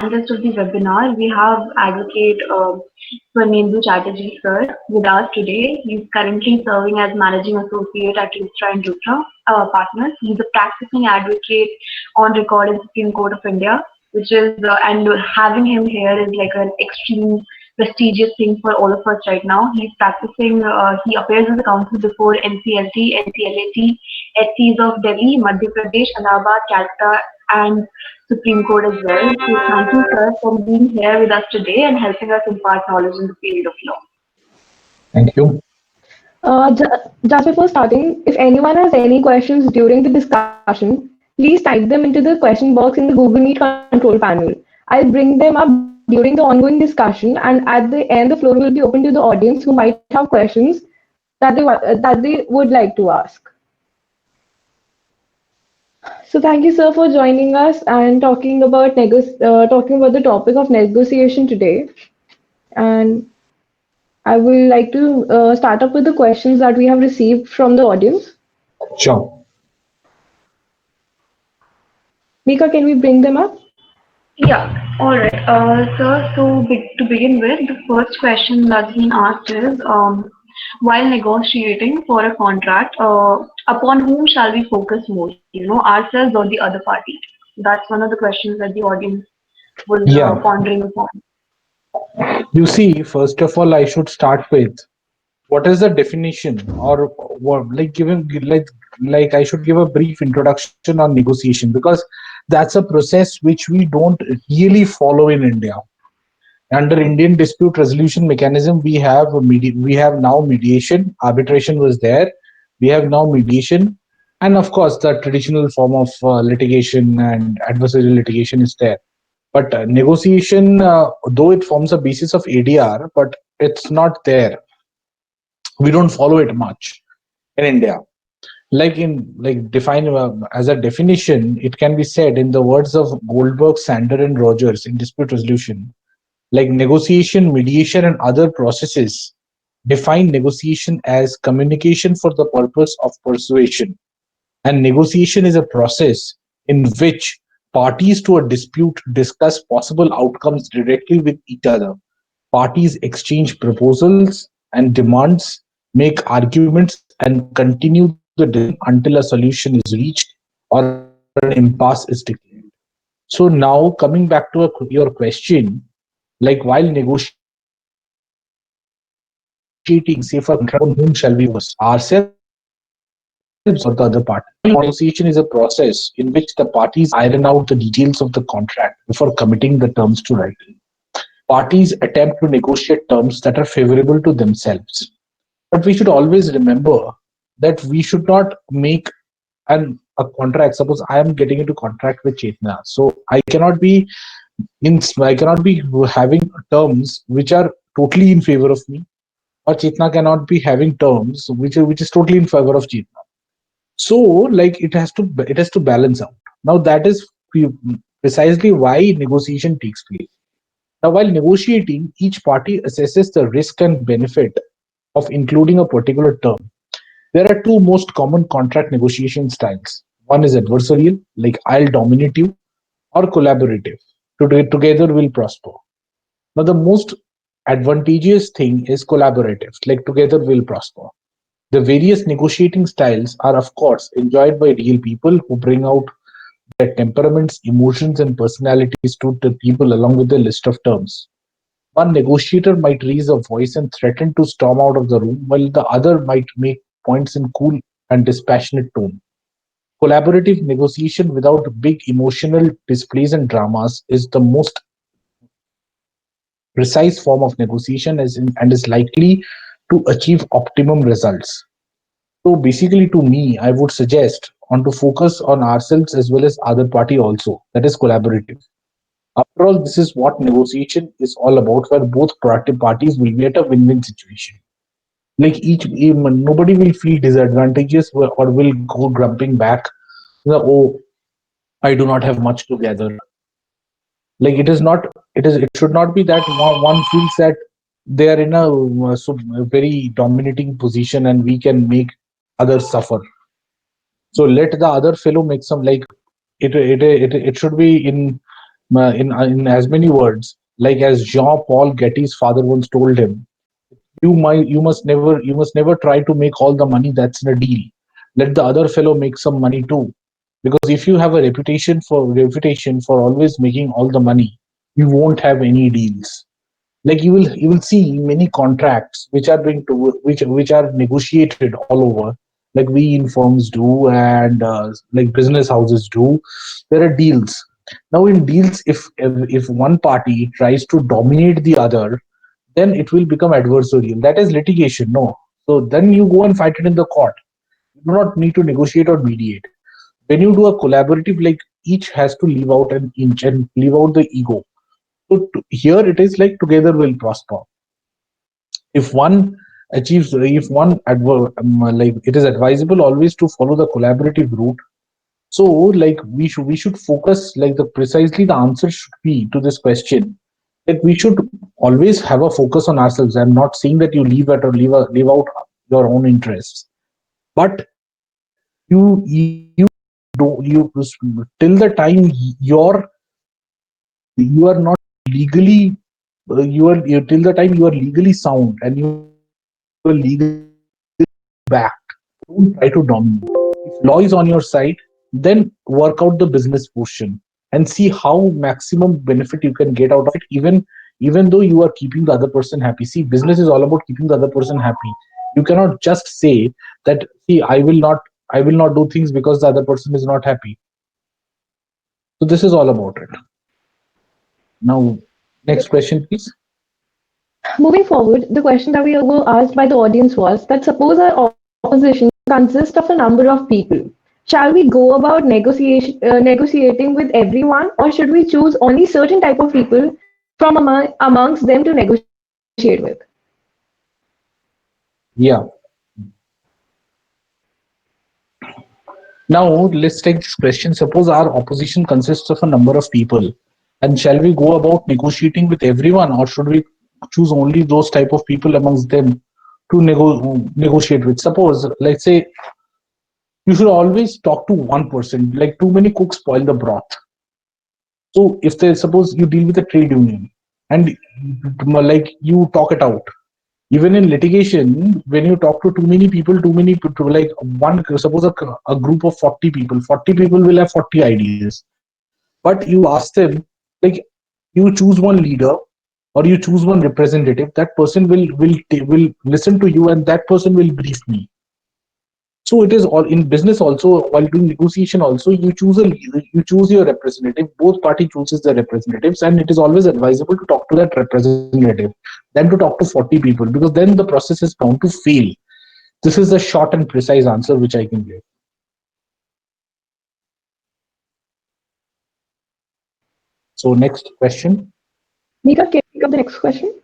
panelists of the webinar, we have Advocate Swarnendu Chatterjee sir with us today. He's currently serving as Managing Associate at Luthra and Luthra Partners. He's a practicing advocate on record in Supreme Court of India, which is, and having him here is like an extreme prestigious thing for all of us right now. He's practicing, he appears as a counsel before NCLT, NCLAT, HCs of Delhi, Madhya Pradesh, Allahabad, Calcutta, and Supreme Court as well. So thank you, sir, for being here with us today and helping us impart knowledge in the field of law. Thank you. Just before starting, if anyone has any questions during the discussion, please type them into the question box in the Google Meet control panel. I'll bring them up during the ongoing discussion, and at the end, the floor will be open to the audience who might have questions that they would like to ask. So thank you, sir, for joining us and talking about the topic of negotiation today. And I would like to start up with the questions that we have received from the audience. Sure. Mika, can we bring them up? Yeah, all right. Sir, so to begin with, the first question that's been asked is, while negotiating for a contract, upon whom shall we focus most? Ourselves or the other party? That's one of the questions that the audience was pondering upon. You see, first of all, I should start with what is the definition, or what, like I should give a brief introduction on negotiation, because that's a process which we don't really follow in India. Under Indian dispute resolution mechanism, we have now mediation. Arbitration was there. We have now mediation, and of course, the traditional form of litigation and adversarial litigation is there. But negotiation, though it forms a basis of ADR, but it's not there. We don't follow it much in India. Define as a definition, it can be said in the words of Goldberg, Sander, and Rogers in dispute resolution. Like negotiation, mediation, and other processes define negotiation as communication for the purpose of persuasion. And negotiation is a process in which parties to a dispute discuss possible outcomes directly with each other. Parties exchange proposals and demands, make arguments, and continue the discussion until a solution is reached or an impasse is declared. So now coming back to your question, like while negotiating, say for a contract, on whom shall we focus? Ourselves or the other party? Negotiation is a process in which the parties iron out the details of the contract before committing the terms to writing. Parties attempt to negotiate terms that are favorable to themselves. But we should always remember that we should not make a contract. Suppose I am getting into contract with Chetna, so I cannot be having terms which are totally in favor of me, or Chetna cannot be having terms which is totally in favor of Chetna. So like it has to balance out. Now that is precisely why negotiation takes place. Now while negotiating, each party assesses the risk and benefit of including a particular term. There are two most common contract negotiation styles. One is adversarial, like I'll dominate you, or collaborative, together we'll prosper. Now, the most advantageous thing is collaborative, like together we'll prosper. The various negotiating styles are, of course, enjoyed by real people who bring out their temperaments, emotions, and personalities to the people along with a list of terms. One negotiator might raise a voice and threaten to storm out of the room, while the other might make points in cool and dispassionate tone. Collaborative negotiation without big emotional displays and dramas is the most precise form of negotiation and is likely to achieve optimum results. So basically, to me, I would suggest on to focus on ourselves as well as other party also. That is collaborative. After all, this is what negotiation is all about, where both parties will be at a win-win situation. Like nobody will feel disadvantageous or will go grumping back. Oh, I do not have much to gather. Like it should not be that one feels that they are in a very dominating position and we can make others suffer. So let the other fellow make some, like it should be in in as many words, like as Jean-Paul Getty's father once told him, you must never try to make all the money that's in a deal. Let the other fellow make some money too. Because if you have a reputation for always making all the money, you won't have any deals. Like you will see many contracts which are being to which are negotiated all over, like we in firms do, and like business houses do. There are deals. Now in deals, if one party tries to dominate the other, then it will become adversarial. That is litigation, no? So then you go and fight it in the court. You do not need to negotiate or mediate. When you do a collaborative, like each has to leave out an inch and leave out the ego. So here it is like together will prosper. If one achieves, if one like it is advisable always to follow the collaborative route. So like we should focus, like the precisely the answer should be to this question. Like we should always have a focus on ourselves. I'm not saying that you leave it or leave out your own interests, but you do you till the time you are not legally till the time you are legally sound and you are legally backed, don't try to dominate. If law is on your side, then work out the business portion and see how maximum benefit you can get out of it, even though you are keeping the other person happy. See, business is all about keeping the other person happy. You cannot just say that, see, I will not do things because the other person is not happy. So this is all about it. Now, next question, please. Moving forward, the question that we were asked by the audience was that suppose our opposition consists of a number of people. Shall we go about negotiating with everyone, or should we choose only certain type of people from amongst them to negotiate with? Yeah. Now let's take this question. Suppose our opposition consists of a number of people, and shall we go about negotiating with everyone, or should we choose only those type of people amongst them to negotiate with? Suppose, let's say, you should always talk to one person. Like too many cooks spoil the broth. So if they suppose you deal with a trade union and like you talk it out, even in litigation, when you talk to too many people, like one, suppose a group of 40 people, 40 people will have 40 ideas, but you ask them, like, you choose one leader or you choose one representative, that person will listen to you and that person will brief me. So it is all in business also. While doing negotiation also, you choose a leader, you choose your representative, both party chooses their representatives, and it is always advisable to talk to that representative than to talk to 40 people, because then the process is bound to fail. This is the short and precise answer which I can give. So next question. Mika, can you pick up the next question?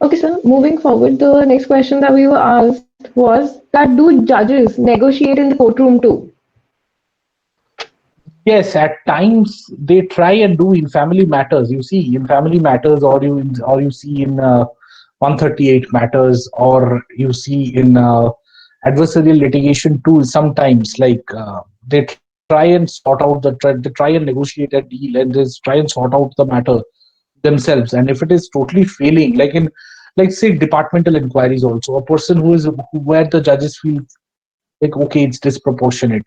Okay, sir. Moving forward, the next question that we were asked was that do judges negotiate in the courtroom too? Yes, at times they try and do in family matters. You see in family matters, or you see in 138 matters, or you see in adversarial litigation too. Sometimes, like they try and sort out they try and negotiate a deal, and they try and sort out the matter themselves. And if it is totally failing, like in, like say, departmental inquiries, also a person where the judges feel like, okay, it's disproportionate.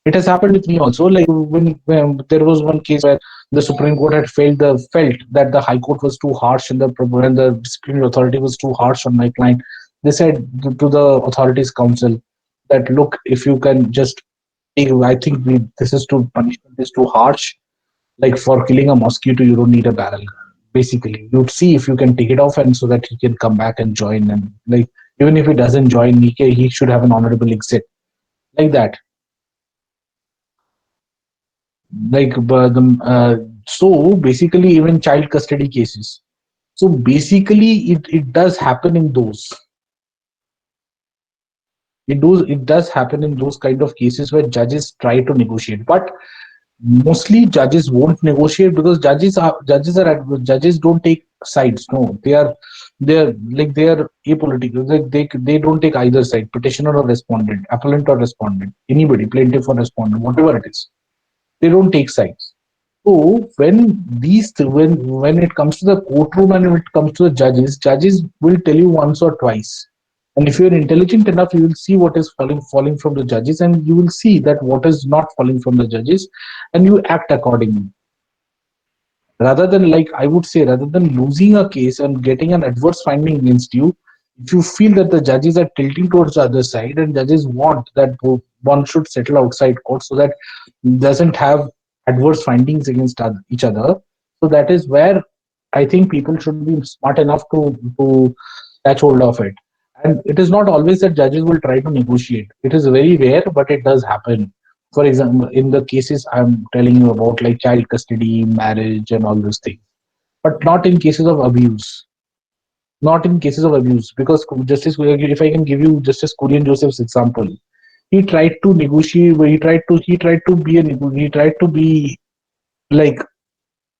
It has happened with me also. Like when there was one case where the Supreme Court had felt that the High Court was too harsh and the disciplinary authority was too harsh on my client. They said to the authorities council that, look, if you can just take, I think this is too, punishment is too harsh. Like for killing a mosquito, you don't need a barrel gun. Basically, you'd see if you can take it off, and so that he can come back and join. And like even if he doesn't join, he should have an honorable exit, like that. Like so basically even child custody cases, so basically it does happen in those, it does happen in those kind of cases where judges try to negotiate. But mostly judges won't negotiate because judges don't take sides. No, they are like they are apolitical. They don't take either side, petitioner or respondent, appellant or respondent, anybody, plaintiff or respondent, whatever it is. They don't take sides. So when it comes to the courtroom and when it comes to the judges will tell you once or twice. And if you're intelligent enough, you will see what is falling from the judges, and you will see that what is not falling from the judges, and you act accordingly. Rather than, like I would say, rather than losing a case and getting an adverse finding against you, if you feel that the judges are tilting towards the other side and judges want that one should settle outside court so that doesn't have adverse findings against each other, so that is where I think people should be smart enough to catch hold of it. And it is not always that judges will try to negotiate. It is very rare, but it does happen. For example, in the cases I'm telling you about, like child custody, marriage, and all those things, but not in cases of abuse. Not in cases of abuse, because Justice, if I can give you Justice Kurian Joseph's example, he tried to negotiate. He tried to be like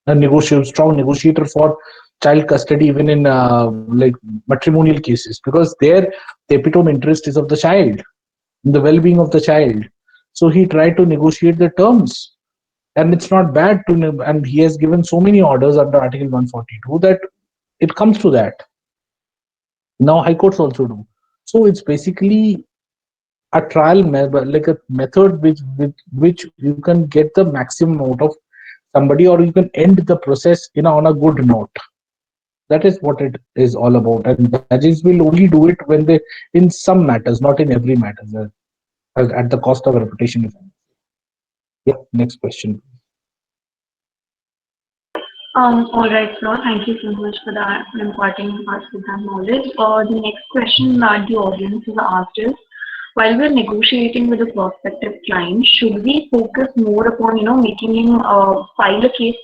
a strong negotiator for child custody, even in like matrimonial cases, because there the epitome interest is of the child, in the well-being of the child. So he tried to negotiate the terms, and it's not bad to. And he has given so many orders under Article 142 that it comes to that. Now high courts also do. So it's basically a like a method with which you can get the maximum out of somebody, or you can end the process on a good note. That is what it is all about. And judges will only do it when they, in some matters, not in every matter, at the cost of reputation. Yeah, next question. All right, sir. Thank you so much for that, for imparting us with that knowledge. The next question that the audience has asked is, while we're negotiating with a prospective client, should we focus more upon, making him file a case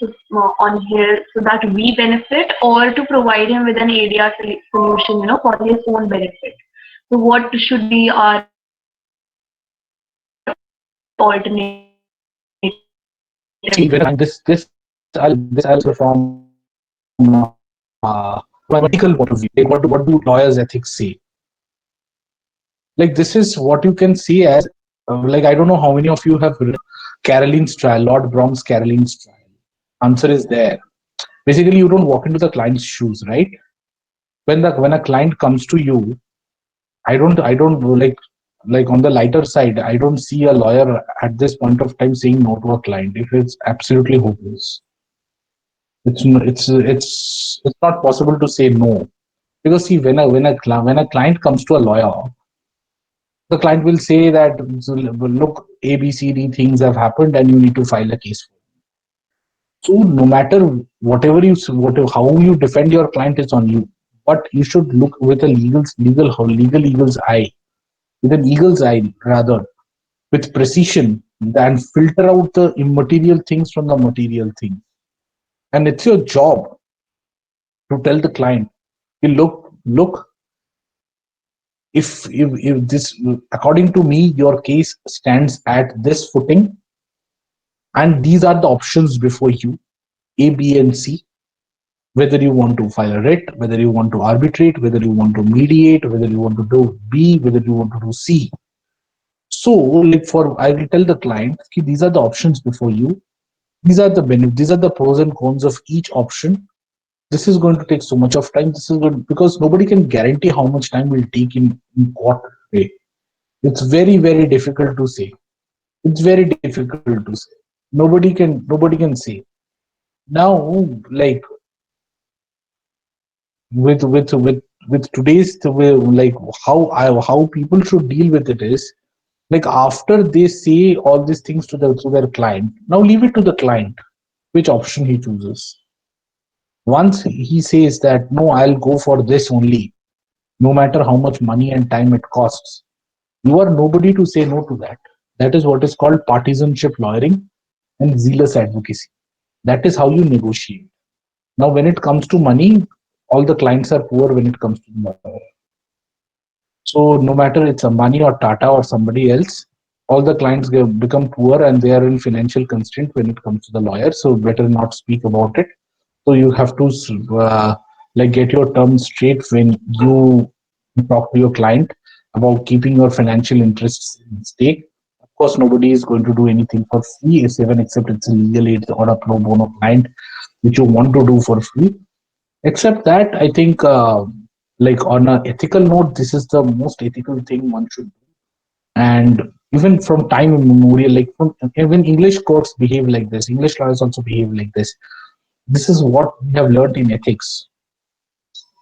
on here so that we benefit, or to provide him with an ADR solution, for his own benefit? So what should be our alternative? See, when this I'll from political point of view. Like what do lawyers' ethics say? Like this is what you can see as like I don't know how many of you have read Caroline's trial, Lord Brom's Caroline's trial. Answer is there. Basically, you don't walk into the client's shoes, right? When a client comes to you, I don't like on the lighter side, I don't see a lawyer at this point of time saying no to a client if it's absolutely hopeless. It's not possible to say no, because see, when a client comes to a lawyer, the client will say that, "So, look, A, B, C, D things have happened, and you need to file a case." So no matter whatever how you defend your client is on you, but you should look with a legal eagle's eye, with an eagle's eye rather, with precision, and filter out the immaterial things from the material things. And it's your job to tell the client, "Hey, look, if this, according to me, your case stands at this footing, and these are the options before you, A, B, and C. Whether you want to file a writ, whether you want to arbitrate, whether you want to mediate, whether you want to do B, whether you want to do C." So, like I will tell the client, "Okay, these are the options before you. These are the benefits. These are the pros and cons of each option. This is going to take so much of time. This is good because nobody can guarantee how much time will take in what way. It's very, very difficult to say. It's very difficult to say. Nobody can say. Now, like with today's the way, like how people should deal with it is, like after they say all these things to their client, now leave it to the client which option he chooses. Once he says that, "No, I'll go for this only, no matter how much money and time it costs," you are nobody to say no to that. That is what is called partisanship lawyering and zealous advocacy. That is how you negotiate. Now, when it comes to money, all the clients are poor when it comes to money. So no matter it's a money or Tata or somebody else, all the clients become poor and they are in financial constraint when it comes to the lawyer. So better not speak about it. So you have to like get your terms straight when you talk to your client about keeping your financial interests in stake. Of course, nobody is going to do anything for free, even except it's a legal aid or a pro bono client, which you want to do for free. Except that, I think, like on an ethical note, this is the most ethical thing one should do. And even from time immemorial, like from even English courts behave like this, English lawyers also behave like this. This is what we have learned in ethics.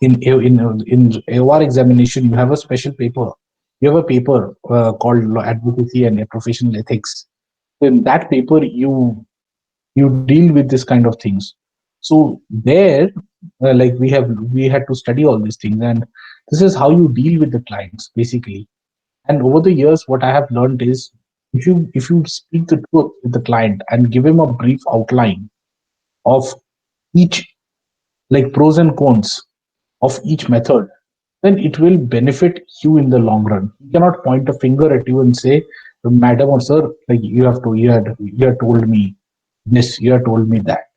In AOR examination, you have a special paper. You have a paper called Law Advocacy and Professional Ethics. So in that paper, you deal with this kind of things. So there, like we had to study all these things, and this is how you deal with the clients basically. And over the years, what I have learned is if you speak the truth with the client and give him a brief outline of each, like pros and cons of each method, then it will benefit you in the long run. You cannot point a finger at you and say, "Madam or sir, like you had told me this, you had told me that."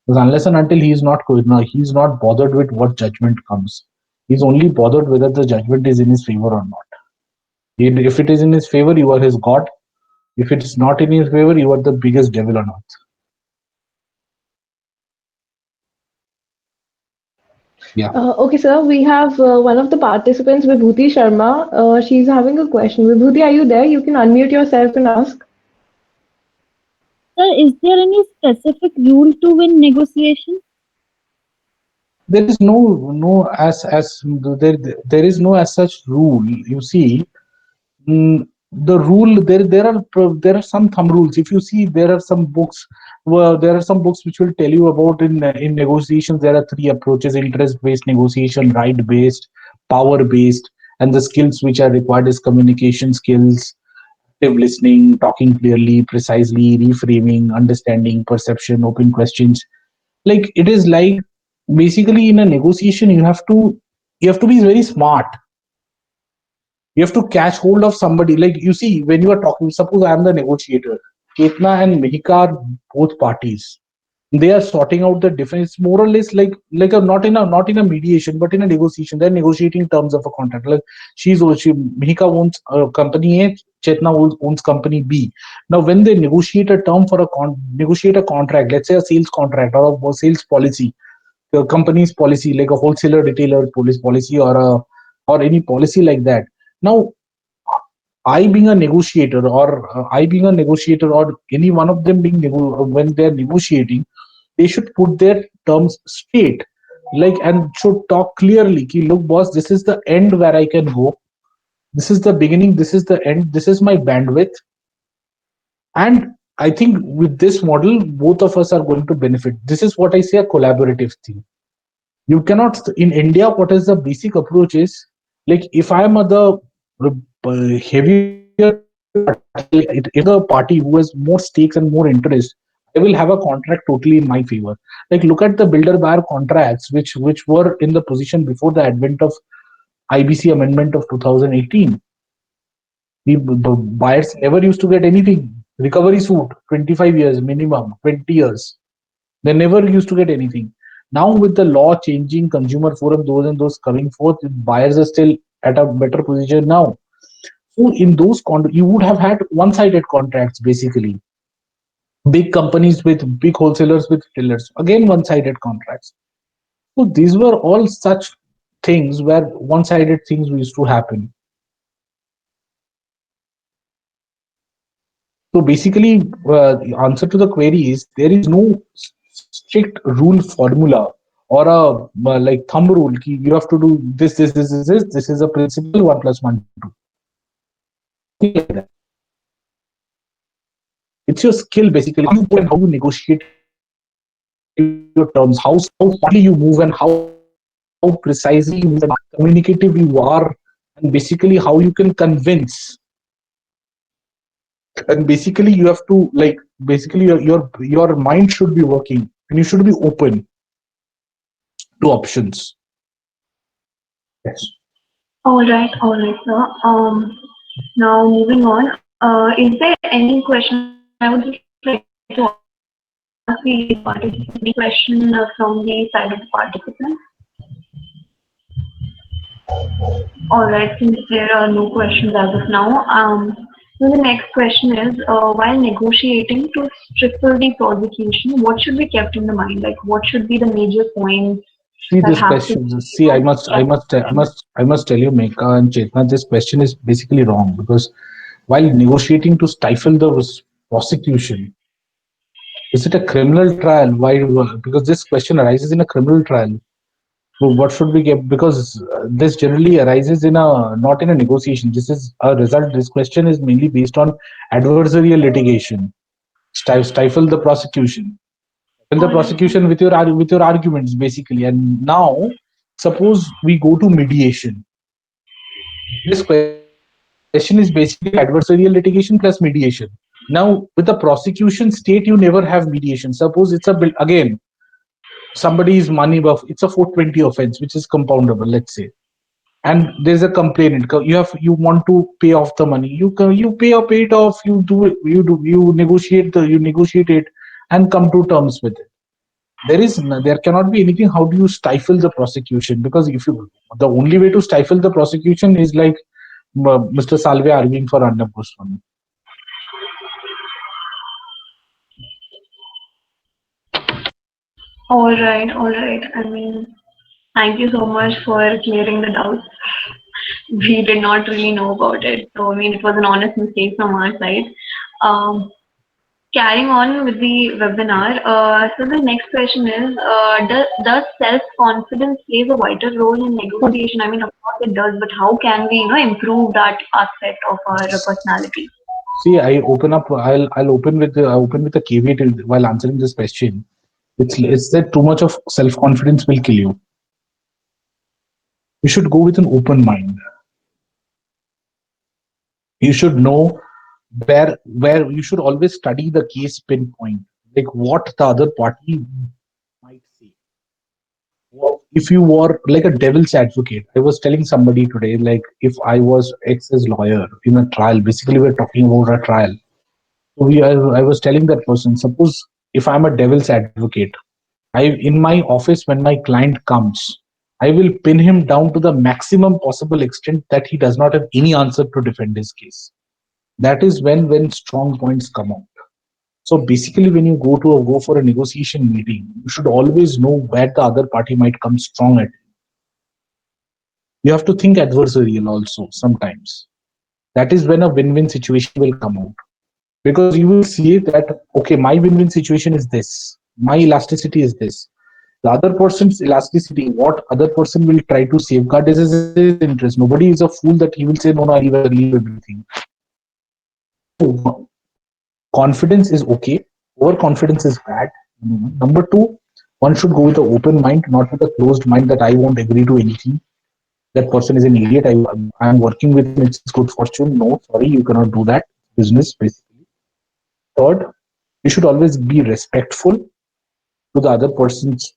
Because unless and until he is not no, he's not bothered with what judgment comes. He's only bothered whether the judgment is in his favor or not. If it is in his favor, you are his god. If it's not in his favor, you are the biggest devil on earth. Yeah. Okay, sir, we have one of the participants, Vibhuti Sharma. She's having a question. Vibhuti, are you there? You can unmute yourself and ask. Sir, is there any specific rule to win negotiation? There is no as there is no as such rule. You see, the rule there are some thumb rules. If you see, there are some books. Well, there are some books which will tell you about in negotiations. There are three approaches: interest-based negotiation, right-based, power-based, and the skills which are required is communication skills, active listening, talking clearly, precisely, reframing, understanding, perception, open questions. Like it is like basically in a negotiation, you have to be very smart. You have to catch hold of somebody. Like you see, when you are talking, suppose I am the negotiator. Chetna and Mehika are both parties. They are sorting out the difference, more or less like a not in a mediation, but in a negotiation. They're negotiating terms of a contract. Like she Mehika owns company A, Chetna owns company B. Now, when they negotiate a term for negotiate a contract, let's say a sales contract or a sales policy, the company's policy, like a wholesaler retailer policy or any policy like that. Now, I being a negotiator, or any one of them when they're negotiating, they should put their terms straight, like, and should talk clearly. Ki, look, boss, this is the end where I can go. This is the beginning. This is the end. This is my bandwidth. And I think with this model, both of us are going to benefit. This is what I say a collaborative thing. You cannot in India. What is the basic approach is, like, if I am the heavier if the party who has more stakes and more interest, I will have a contract totally in my favor. Like, look at the builder buyer contracts which were in the position before the advent of IBC amendment of 2018. The buyers never used to get anything. Recovery suit, 25 years minimum, 20 years. They never used to get anything. Now with the law changing, consumer forum, those coming forth, buyers are still at a better position now. So in those you would have had one-sided contracts basically. Big companies with big wholesalers with retailers, again one-sided contracts. So these were all such things where one-sided things used to happen. So basically, the answer to the query is there is no strict rule formula or a like thumb rule. You have to do this. This is a principle. 1 + 1 = 2. Nothing like that. It's your skill basically. How you negotiate your terms, how smartly you move, and how precisely you move, and communicative you are, and basically how you can convince. And basically you have to, like, basically your mind should be working and you should be open to options. Yes. All right, sir. Now moving on. Is there any question? I would just like to ask the participant any question from the side of the participant. All right, since there are no questions as of now, so the next question is, while negotiating to stifle the prosecution, what should be kept in the mind? Like, what should be the major points See that this have to question. See, I must tell you, Meka and Chetna, this question is basically wrong because while negotiating to stifle the prosecution, is it a criminal trial? Why? Because this question arises in a criminal trial. So what should we get? Because this generally arises in a not in a negotiation. This is a result. This question is mainly based on adversarial litigation. Stifle the prosecution. Stifle the all right. prosecution with with your arguments basically. And now, suppose we go to mediation. This question is basically adversarial litigation plus mediation. Now, with the prosecution state, you never have mediation. Suppose it's a bill again. Somebody's money buff. It's a 420 offense, which is compoundable. Let's say and there's a complainant you want to pay off the money you pay it off you negotiate it and come to terms with it. There cannot be anything. How do you stifle the prosecution? Because if you the only way to stifle the prosecution is like Mr. Salve arguing for Arnab Goswami. All right, all right. I mean, thank you so much for clearing the doubts. We did not really know about it. So, I mean, it was an honest mistake from our side. Um, Carrying on with the webinar, so the next question is, does self-confidence plays a vital role in negotiation? I mean, of course it does, but how can we, improve that aspect of our personality? See, I'll open with a caveat while answering this question. It's that too much of self confidence will kill you. You should go with an open mind. You should know where you should always study the case pinpoint, like what the other party might say. If you were like a devil's advocate, I was telling somebody today, like if I was X's lawyer in a trial, basically we're talking about a trial. So I was telling that person, suppose if I'm a devil's advocate, I in my office when my client comes, I will pin him down to the maximum possible extent that he does not have any answer to defend his case. That is when strong points come out. So basically, when you go for a negotiation meeting, you should always know where the other party might come strong at. You have to think adversarial also sometimes. That is when a win-win situation will come out, because you will see that okay, my win-win situation is this, my elasticity is this. The other person's elasticity, what other person will try to safeguard is his interest. Nobody is a fool that he will say no, no, I leave everything. Confidence is okay. Overconfidence is bad. Number two, one should go with an open mind, not with a closed mind that I won't agree to anything. That person is an idiot. I'm working with him. It's good fortune. No, sorry, you cannot do that. Business, basically. Third, you should always be respectful to the other person's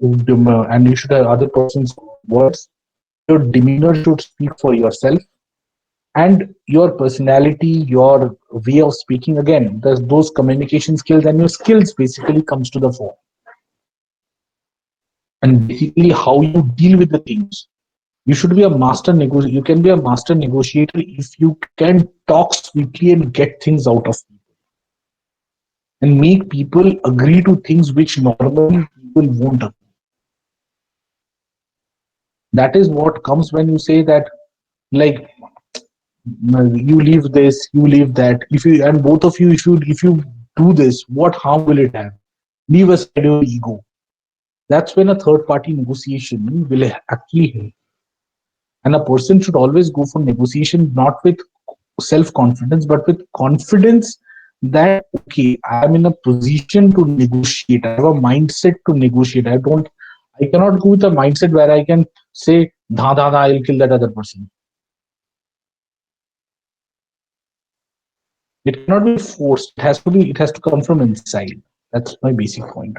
and you should have other person's words. Your demeanor should speak for yourself, and your personality, your way of speaking. Again, those communication skills and your skills basically comes to the fore, and basically how you deal with the things. You should be a master negotiator. You can be a master negotiator if you can talk sweetly and get things out of people and make people agree to things which normally people won't agree. That is what comes when you say that, like, you leave this, you leave that. If you and both of you, if you do this, what harm will it have? Leave aside your ego. That's when a third party negotiation will actually help. And a person should always go for negotiation not with self confidence, but with confidence that okay, I am in a position to negotiate. I have a mindset to negotiate. I cannot go with a mindset where I can say, "Dha dha dha, I'll kill that other person." It cannot be forced. It has to come from inside. That's my basic point.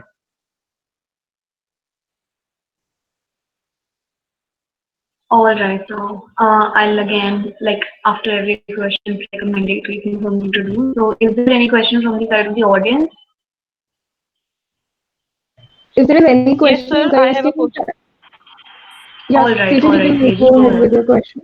All right, so I'll again, like after every question, recommend 3 things for me to do. So, is there any question from the side of the audience? If there is any Yes, question, sir. I guys, have a can question. yeah, Sejal, All you right, can Teji, go go ahead ahead. with your question.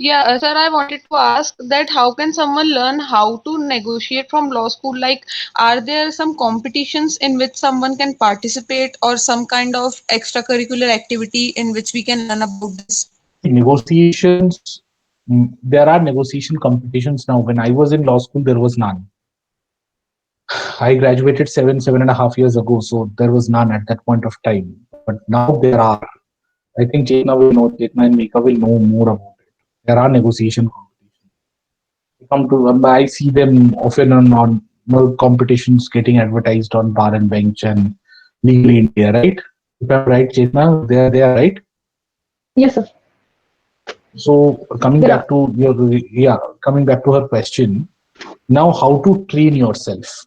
Yeah, sir, I wanted to ask that how can someone learn how to negotiate from law school? Like, are there some competitions in which someone can participate or some kind of extracurricular activity in which we can learn about this? Negotiations, there are negotiation competitions now. When I was in law school, there was none. I graduated 7.5 years ago, so there was none at that point of time. But now there are. I think Chetna will know, Chetna and Mika will know more about it. There are negotiation competitions. I see them often on competitions getting advertised on Bar and Bench and Legal India, right? If I'm right, Chetna, they are right. Yes, sir. So coming There back are. to your coming back to her question. Now, how to train yourself?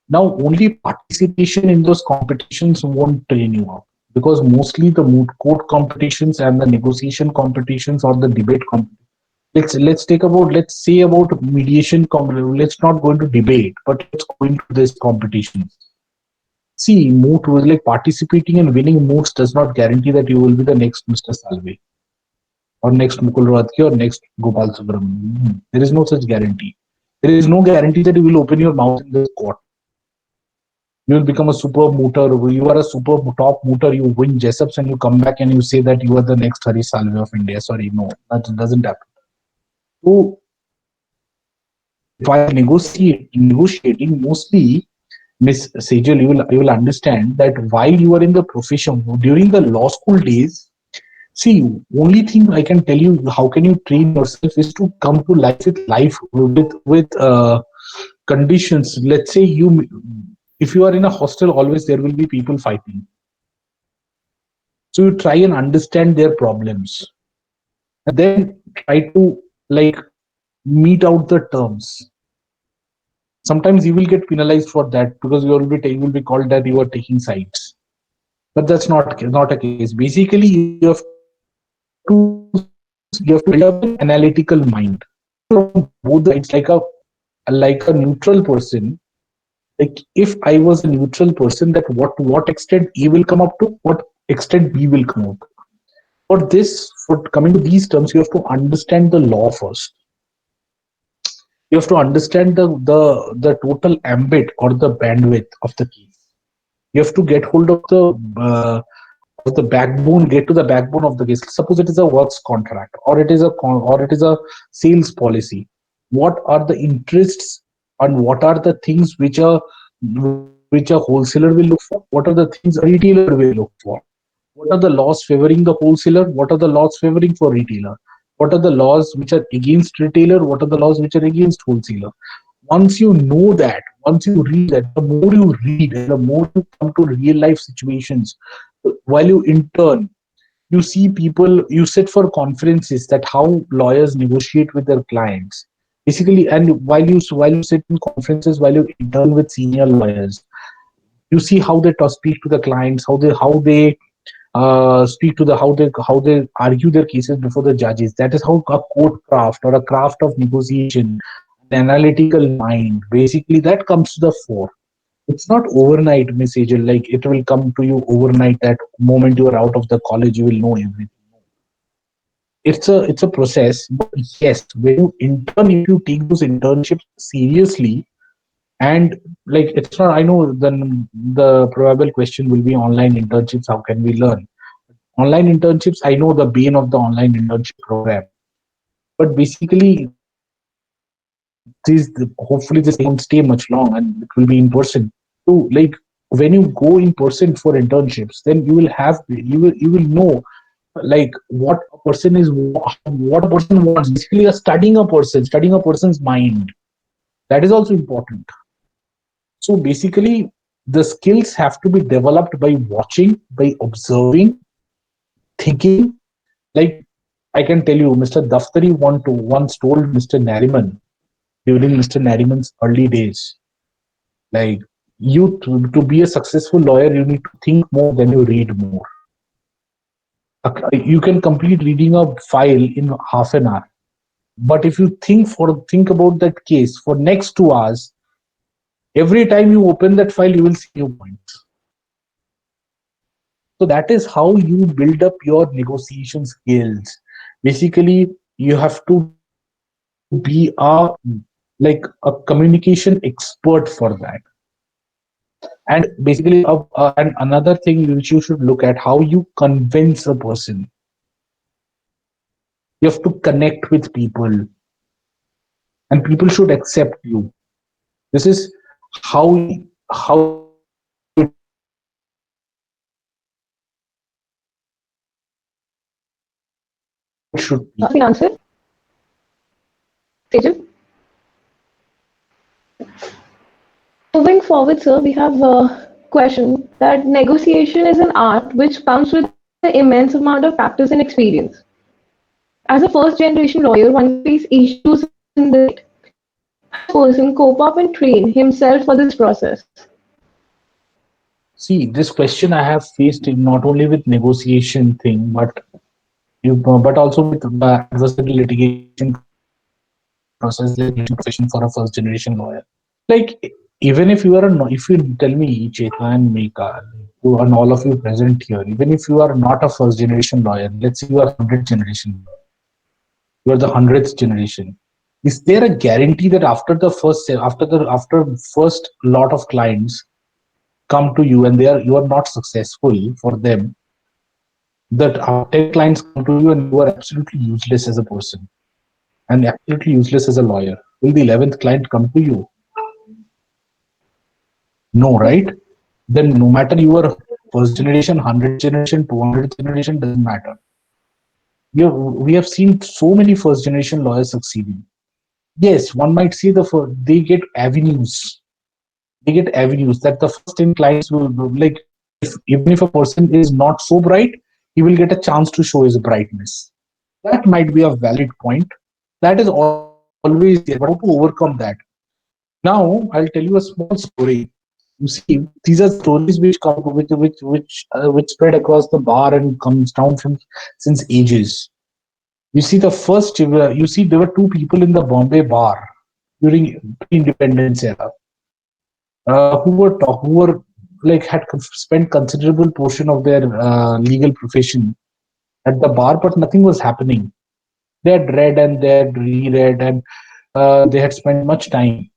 Now, only participation in those competitions won't train you up, because mostly the moot court competitions and the negotiation competitions or the debate competitions. Let's say about mediation. Let's not go into debate, but let's go into this competition. See, moot was like participating and winning moots does not guarantee that you will be the next Mr. Salve or next Mukul Rohatgi or next Gopal Subramanian. There is no such guarantee. There is no guarantee that you will open your mouth in this court. You will become a super mooter. You are a super top mooter. You win Jessups and you come back and you say that you are the next Hari Salve of India. Sorry, no, that doesn't happen. So while negotiating, mostly, Miss Sejal, you will understand that while you are in the profession during the law school days, see, only thing I can tell you how can you train yourself is to come to life with conditions. Let's say if you are in a hostel, always there will be people fighting. So you try and understand their problems, and then try to like meet out the terms. Sometimes you will get penalized for that because you will be called that you are taking sides. But that's not a case. Basically, you have to build up an analytical mind from both the sides, like a neutral person. Like if I was a neutral person, that what extent A will come up to, what extent B will come up. For coming to these terms, you have to understand the law first. You have to understand the total ambit or the bandwidth of the case. You have to get hold of the backbone, get to the backbone of the case. Suppose it is a works contract, or it is a sales policy. What are the interests and what are the things which a wholesaler will look for? What are the things a retailer will look for? What are the laws favoring the wholesaler? What are the laws favoring for retailer? What are the laws which are against retailer? What are the laws which are against wholesaler? Once you know that, once you read that, the more you read and the more you come to real life situations, while you intern, you see people, you sit for conferences that how lawyers negotiate with their clients. Basically, and while you sit in conferences, while you intern with senior lawyers, you see how they speak to the clients, how they speak to the how they argue their cases before the judges. That is how a court craft or a craft of negotiation, an analytical mind, basically that comes to the fore. It's not overnight, Miss Angel. Like it will come to you overnight. That moment you are out of the college, you will know everything. It's a process. But yes, when you intern, if you take those internships seriously, and like it's not. I know the probable question will be online internships. How can we learn? Online internships, I know the bane of the online internship program, but basically, hopefully this won't stay much long and it will be in person. So, like when you go in person for internships, then you will know like what a person wants. Basically, studying a person's mind. That is also important. So basically, the skills have to be developed by watching, by observing, thinking. Like I can tell you, Mr. Daftari once told Mr. Nariman during Mr. Nariman's early days, like to be a successful lawyer, you need to think more than you read more. You can complete reading a file in half an hour. But if you think about that case for next 2 hours, every time you open that file, you will see new points. So that is how you build up your negotiation skills. Basically, you have to be a communication expert for that. And basically, and another thing which you should look at how you convince a person. You have to connect with people, and people should accept you. This is how it should be. The answer, Sejal? Moving forward, sir, we have a question that negotiation is an art which comes with an immense amount of practice and experience. As a first generation lawyer, one can face issues in this state. How does a person cope up and train himself for this process? See, this question I have faced in not only with negotiation thing, but also with the adversarial litigation process, like litigation profession for a first generation lawyer. Like, even if you are if you tell me, Chetna and Meka, you and all of you present here, even if you are not a first generation lawyer, let's say you are 100th generation, you are the 100th generation. Is there a guarantee that after first lot of clients come to you and you are not successful for them, that after 10 clients come to you and you are absolutely useless as a person and absolutely useless as a lawyer, will the 11th client come to you? No, right? Then no matter you are first generation, 100th generation, 200th generation, doesn't matter. We have seen so many first generation lawyers succeeding. Yes, one might say they get avenues. They get avenues that the first 10 clients will like. If even if a person is not so bright, he will get a chance to show his brightness. That might be a valid point. That is always there. But how to overcome that? Now I'll tell you a small story. You see, these are stories which come which spread across the bar and comes down from since ages. You see, you see, there were two people in the Bombay bar during pre-independence era who were like had spent considerable portion of their legal profession at the bar, but nothing was happening. They had read and they had reread and they had spent much time,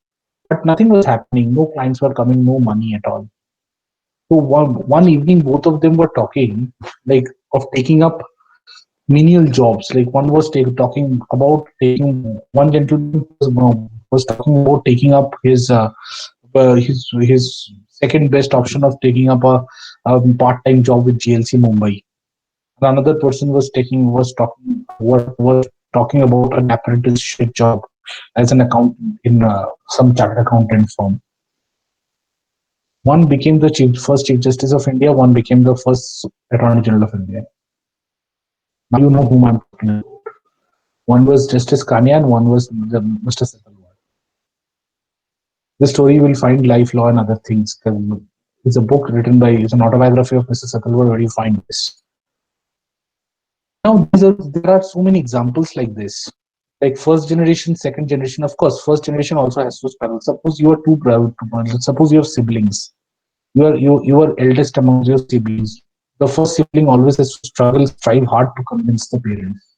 but nothing was happening. No clients were coming, no money at all. So one evening, both of them were talking like of taking up menial jobs. Like one was talking about taking one gentleman was talking about taking up his second best option of taking up a part-time job with GLC Mumbai. And another person was talking about an apprenticeship job as an accountant in some chartered accountant firm. One became the first Chief Justice of India. One became the first Attorney General of India. Now you know whom I'm talking about. One was Justice Kania and one was Mr. Setalwar. The story you will find life, law, and other things. It's a book written by, it's an autobiography of Mr. Setalwar where you find this. Now, there are so many examples like this. Like first generation, second generation. Of course, first generation also has to struggle. Suppose you are two proud. Suppose you have siblings. You are eldest among your siblings. The first sibling always has to strive hard to convince the parents.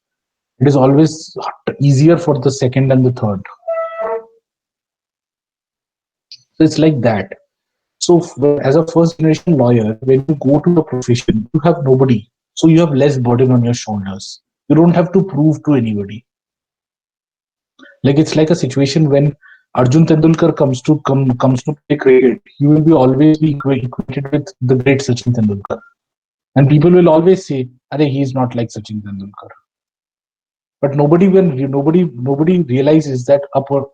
It is always easier for the second and the third. So it's like that. So as a first generation lawyer, when you go to a profession, you have nobody. So you have less burden on your shoulders. You don't have to prove to anybody. Like it's like a situation when Arjun Tendulkar comes to play cricket, he will be always be equated with the great Sachin Tendulkar. And people will always say, "Arey, he is not like Sachin Tendulkar." But nobody realizes that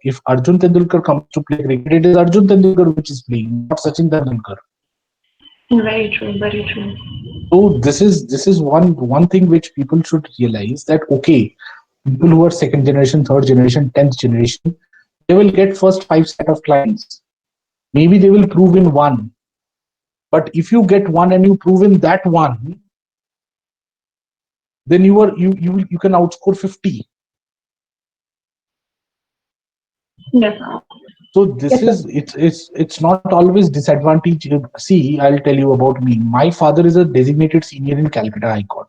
if Arjun Tendulkar comes to play cricket, it is Arjun Tendulkar which is playing, not Sachin Tendulkar. Very true, very true. So this is one thing which people should realize, that okay, people who are second generation, third generation, 10th generation, they will get first 5 set of clients. Maybe they will prove in one. But if you get one and you prove in that one, then you can outscore 50. Yes, sir. So this Yes, sir. is it's not always disadvantage. See, I'll tell you about me. My father is a designated senior in Calcutta High Court.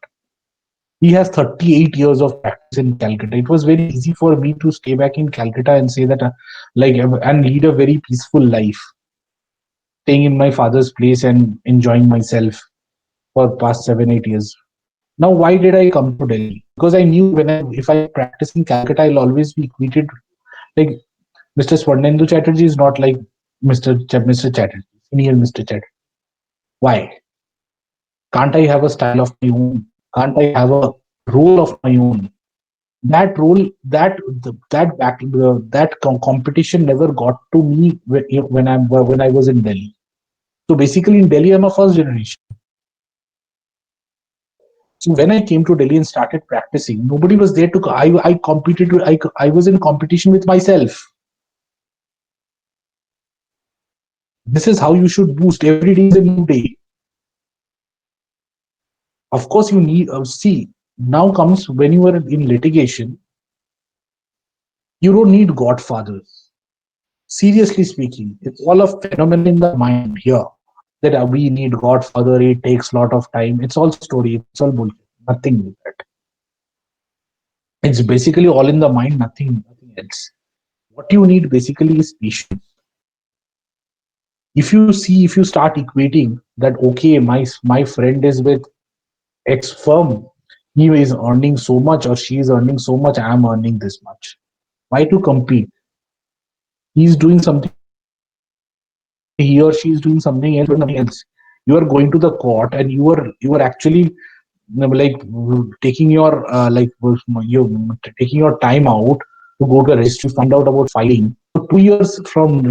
He has 38 years of practice in Calcutta. It was very easy for me to stay back in Calcutta and say that, and lead a very peaceful life, staying in my father's place and enjoying myself for past 7 8 years. Now, why did I come to Delhi? Because I knew if I practice in Calcutta, I'll always be treated like Mr. Swarnendu Chatterjee is not like Mr. Chatterjee, senior Mr. Chatterjee. Why? Can't I have a style of my own? Can't I have a role of my own? That role, competition never got to me when I was in Delhi. So basically, in Delhi, I'm a first generation. So when I came to Delhi and started practicing, nobody was there to. I competed. I was in competition with myself. This is how you should boost. Every day is a new day. Of course, you need see. Now comes when you are in litigation, you don't need godfathers. Seriously speaking, it's all a phenomenon in the mind here that we need godfather. It takes a lot of time. It's all story. It's all bullshit. Nothing like that. It's basically all in the mind. Nothing else. What you need basically is patience. If you start equating that, okay, my friend is with X firm, he is earning so much or she is earning so much, I am earning this much. Why to compete? He's doing something, he or she is doing something else, nothing else. You are going to the court and you are actually like taking your you taking your time out to go to a registry, find out about filing. So 2 years from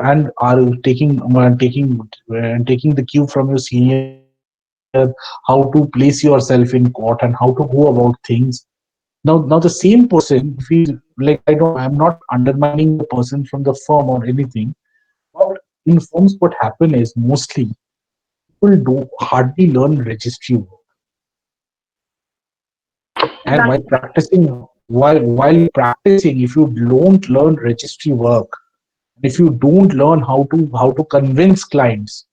and are taking the cue from your senior how to place yourself in court and how to go about things. Now the same person, if he like, I'm not undermining the person from the firm or anything, but in firms what happen is mostly people do hardly learn registry work. And That while practicing, if you don't learn registry work, if you don't learn how to convince clients,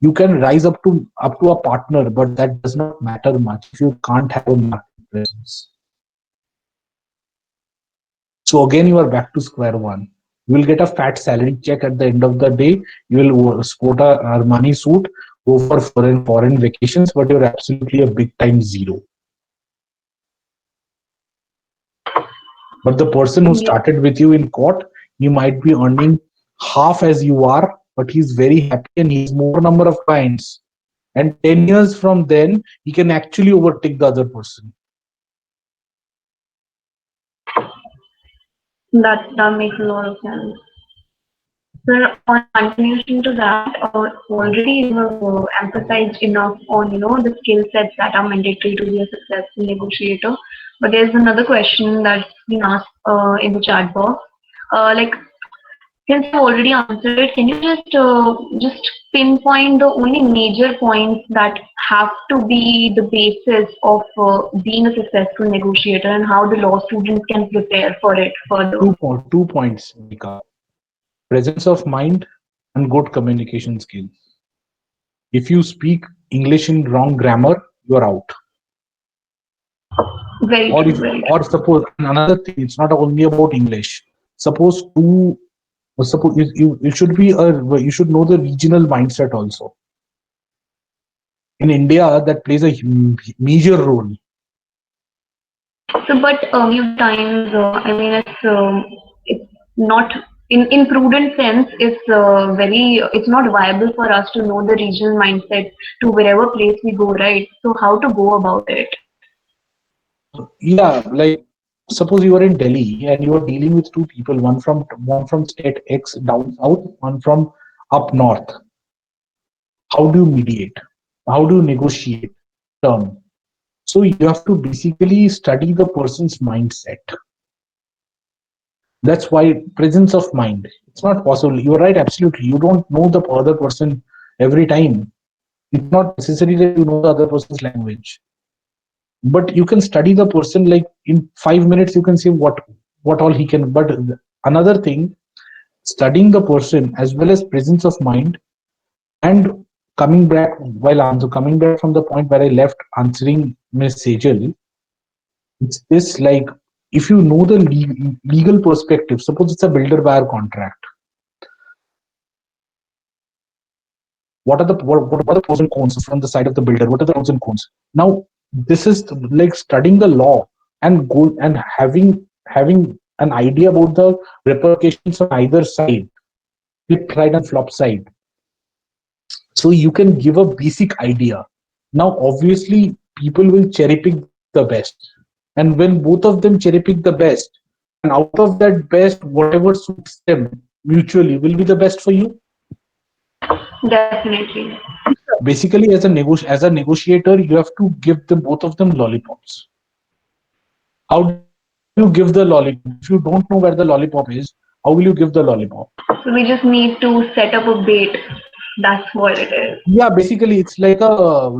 you can rise up to a partner, but that does not matter much if you can't have a market presence. So again, you are back to square one. You will get a fat salary check at the end of the day. You will sport a Armani suit, go for foreign vacations, but you're absolutely a big time zero. But the person who yeah. started with you in court, you might be earning half as you are, but he's very happy and he has more number of clients. And 10 years from then, he can actually overtake the other person. That makes a lot of sense. So on continuation to that, already you have emphasized enough on the skill sets that are mandatory to be a successful negotiator. But there's another question that's been asked in the chat box. Like, since you already answered it, can you just pinpoint the only major points that have to be the basis of being a successful negotiator and how the law students can prepare for it further? 2 points, Mika. Presence of mind and good communication skills. If you speak English in wrong grammar, you're out. Very Or true, if very or suppose another thing, it's not only about English. Suppose you should you should know the regional mindset also. In India, that plays a major role. So, but many times, I mean, it's not in prudent sense. It's not viable for us to know the regional mindset to wherever place we go, right? So, how to go about it? Yeah, like suppose you are in Delhi and you are dealing with two people, one from state X down south, one from up north. How do you mediate? How do you negotiate term? So you have to basically study the person's mindset. That's why presence of mind. It's not possible. You're right, absolutely. You don't know the other person every time. It's not necessary that you know the other person's language. but you can study the person, like in 5 minutes you can say what all he can. But another thing, studying the person as well as presence of mind, and coming back from the point where I left answering Miss Sejal, it's this, like, if you know the legal perspective, suppose it's a builder buyer contract, what are the pros and cons from the side of the builder? What are the pros and cons? Now, this is like studying the law and go and having an idea about the repercussions on either side, flip side and flop side, so you can give a basic idea. Now, obviously, people will cherry pick the best, and when both of them cherry pick the best, and out of that best, whatever suits them mutually will be the best for you. Definitely. Basically, as a negotiator, you have to give them, both of them, lollipops. How do you give the lollipop? If you don't know where the lollipop is, how will you give the lollipop? So we just need to set up a bait. That's what it is. Yeah, basically, it's like a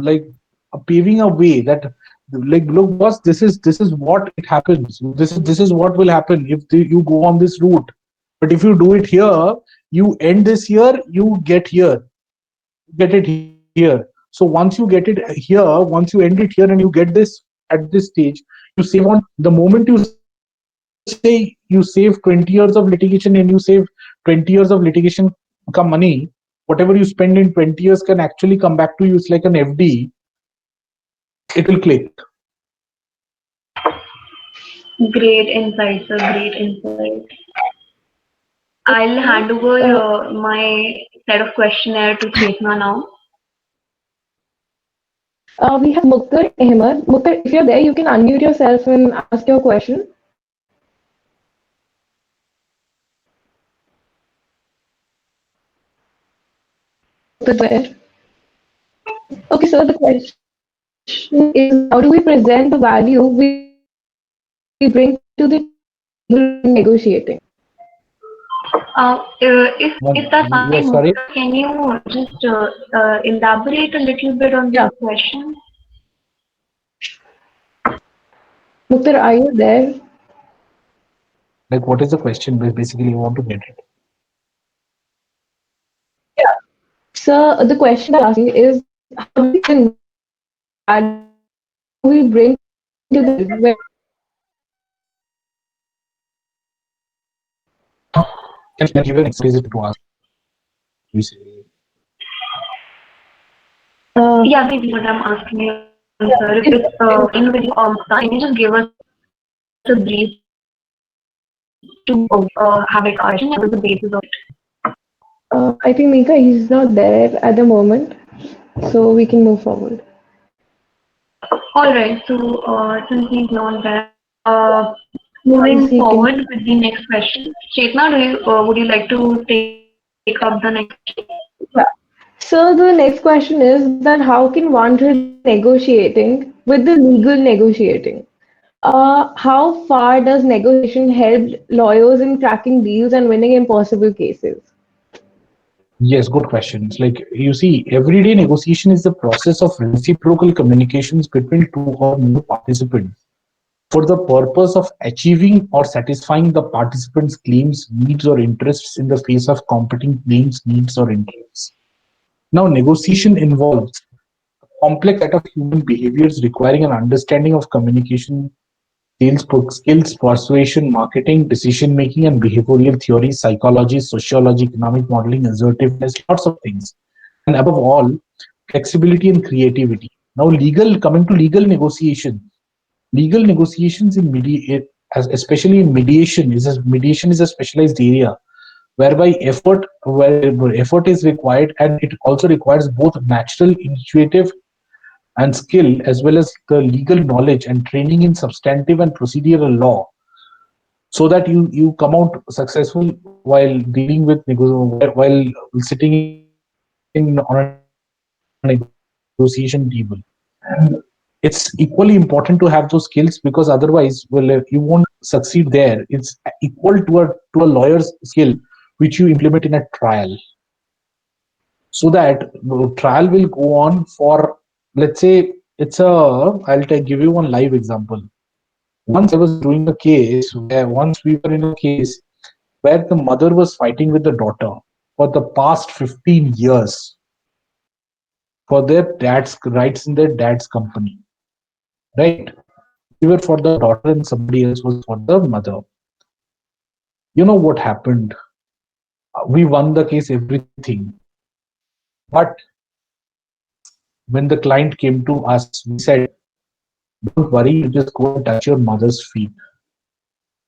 paving a way that, like, look, boss, this is what it happens. This is what will happen if you go on this route. But if you do it here, you end this here, you get it here. So once you get it here, once you end it here, and you get this at this stage, you save on the moment you say you save 20 years of litigation, and you save 20 years of litigation come money. Whatever you spend in 20 years can actually come back to you. It's like an FD. It will click. Great insight, sir. Great insight. I'll hand over my set of questionnaire to Chetna now. We have Muktar Ahmed. Muktar, if you're there, you can unmute yourself and ask your question. Muktar, where? Okay, so the question is, how do we present the value we bring to the table in negotiating? If that's Yeah, fine, sorry. can you just elaborate a little bit on Yeah. this question? Muktar, are you there? Like, what is the question? Basically, you want to get it. So the question I'm asking is, how do we present value we bring to the table? Can you give an example to ask? We say, Yeah, maybe what I'm asking you, sir, if it's individual, can you just give us a brief to have it question and the basis of it? I think Mika, he's not there at the moment, so we can move forward. All right. So since he's not there, Once moving he can- forward with the next question, Chetna, would you like to take up the next? So the next question is that how can one relate negotiating with the legal negotiating? How far does negotiation help lawyers in cracking deals and winning impossible cases? yes, good questions. Like, you see, everyday negotiation is the process of reciprocal communications between two or more participants for the purpose of achieving or satisfying the participants' claims, needs, or interests in the face of competing claims, needs, or interests. Now, negotiation involves a complex set of human behaviors requiring an understanding of communication, sales skills, persuasion, marketing, decision making, and behavioral theory, psychology, sociology, economic modeling, assertiveness, lots of things. And above all, flexibility and creativity. Now, coming to legal negotiation. Legal negotiations in especially in mediation is a specialized area whereby effort is required, and it also requires both natural initiative and skill, as well as the legal knowledge and training in substantive and procedural law, so that you come out successful while dealing with while sitting on a negotiation table. It's equally important to have those skills, because otherwise, well, you won't succeed there. It's equal to a lawyer's skill which you implement in a trial, so that the trial will go on for, let's say, give you one live example. Once I was doing a case where once we were in a case where the mother was fighting with the daughter for the past 15 years for their dad's rights in their dad's company. Right? We were for the daughter and somebody else was for the mother. You know what happened? We won the case, everything. But when the client came to us, we said, don't worry, you just go and touch your mother's feet.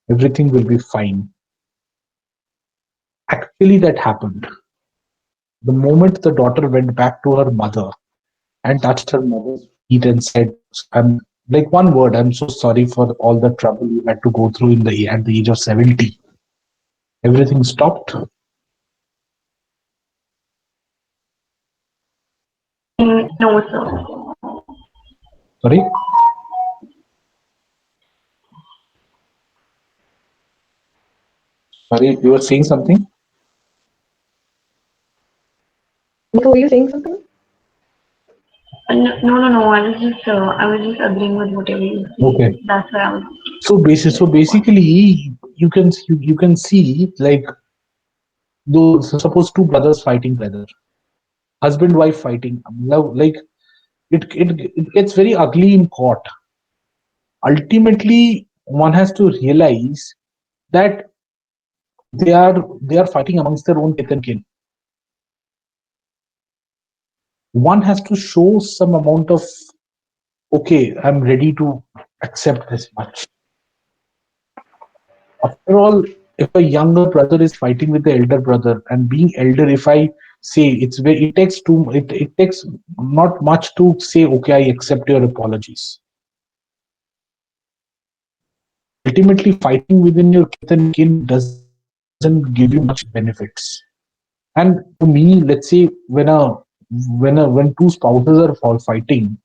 Everything will be fine. Actually, that happened. The moment the daughter went back to her mother and touched her mother's feet and said, I'm like one word, I'm so sorry for all the trouble you had to go through at the age of 70. Everything stopped. No, sir. Sorry? Sorry, you were saying something? Were you saying something? No. I was just agreeing with whatever you said. Okay. That's why I was. So basically, you can see like those suppose two brothers fighting together, husband wife fighting. Love like it gets very ugly in court. Ultimately, one has to realize that they are fighting amongst their own kith and kin. One has to show some amount of okay, I'm ready to accept this much. After all, if a younger brother is fighting with the elder brother, and being elder, if I say it takes it takes not much to say, okay, I accept your apologies. Ultimately, fighting within your kith and kin doesn't give you much benefits. And to me, let's say when two spouses are fighting,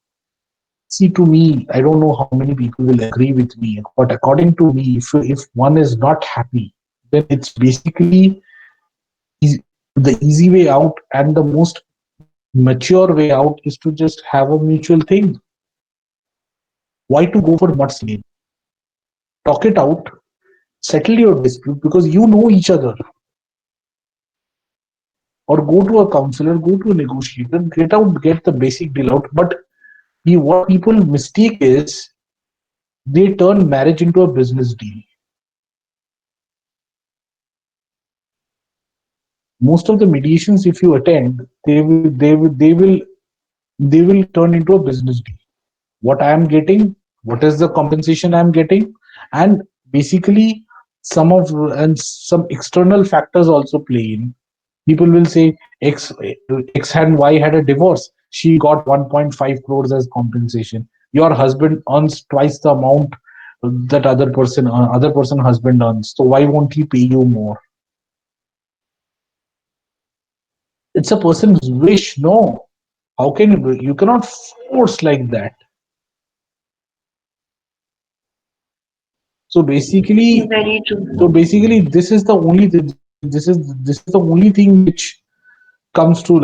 see, to me, I don't know how many people will agree with me, but according to me, if one is not happy, then it's basically easy, the easy way out and the most mature way out is to just have a mutual thing. Why to go for much again? Talk it out, settle your dispute because you know each other, or go to a counselor, go to a negotiator, get the basic deal out. But what people mistake is they turn marriage into a business deal. Most of the mediations, if you attend, they will turn into a business deal. What I am getting, what is the compensation I am getting, and basically some external factors also play in. People will say X and Y had a divorce. She got 1.5 crores as compensation. Your husband earns twice the amount that other person husband earns. So why won't he pay you more? It's a person's wish. No, how can you cannot force like that. So basically, Very true. this is the only this is the only thing which comes to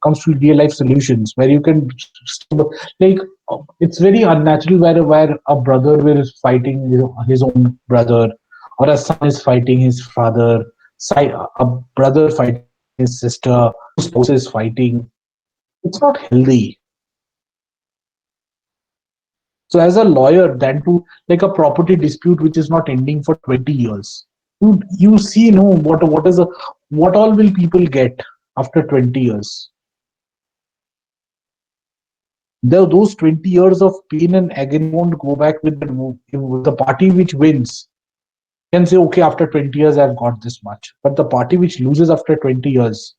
comes to real life solutions where you can like it's very unnatural where a brother is fighting his own brother, or a son is fighting his father, a brother fighting his sister, spouses fighting. It's not healthy. So as a lawyer, then to like a property dispute which is not ending for 20 years, you see no what all will people get after 20 years. Those 20 years of pain and agony won't go back with the party which wins can say, okay, after 20 years I've got this much. But the party which loses after 20 years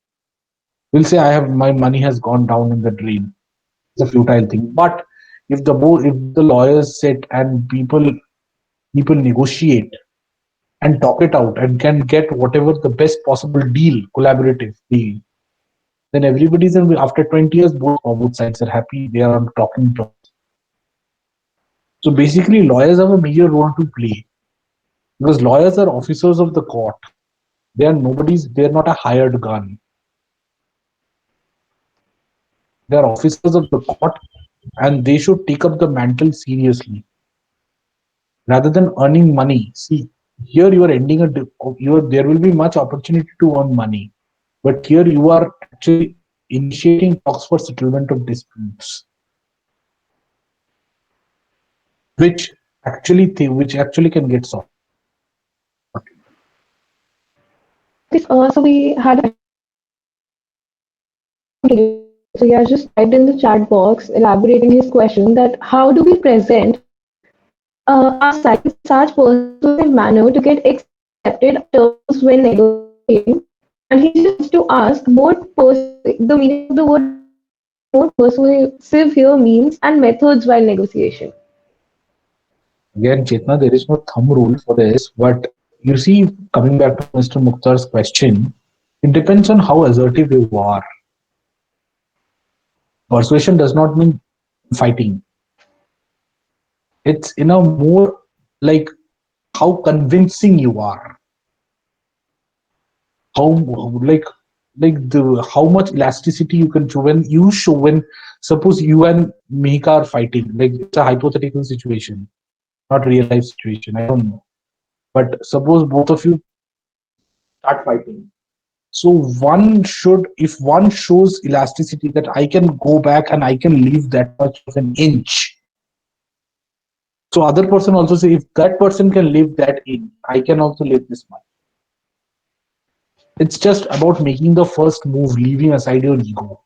will say, my money has gone down in the drain. It's a futile thing. But if the lawyers sit and people negotiate and talk it out and can get whatever the best possible deal, collaborative deal, then everybody's in after 20 years, both sides are happy, they are on talking terms. So basically, lawyers have a major role to play because lawyers are officers of the court. They're not a hired gun. They are officers of the court, and they should take up the mantle seriously rather than earning money. See, here you are ending there will be much opportunity to earn money, but here you are actually initiating talks for settlement of disputes, which which actually can get solved. So we had a so he has just typed in the chat box elaborating his question that how do we present our side in such persuasive manner to get accepted terms when negotiating? And he just to ask what the meaning of the word more persuasive here means and methods while negotiation. Again, Chetna, there is no thumb rule for this, but you see, coming back to Mr. Mukhtar's question, it depends on how assertive you are. Persuasion does not mean fighting. It's in a more like how convincing you are, how how much elasticity you can show when suppose you and Mihika are fighting, like it's a hypothetical situation, not real life situation. I don't know, but suppose both of you start fighting. So if one shows elasticity that I can go back and I can leave that much of an inch. So other person also say if that person can live that inch, I can also live this much. It's just about making the first move, leaving aside your ego.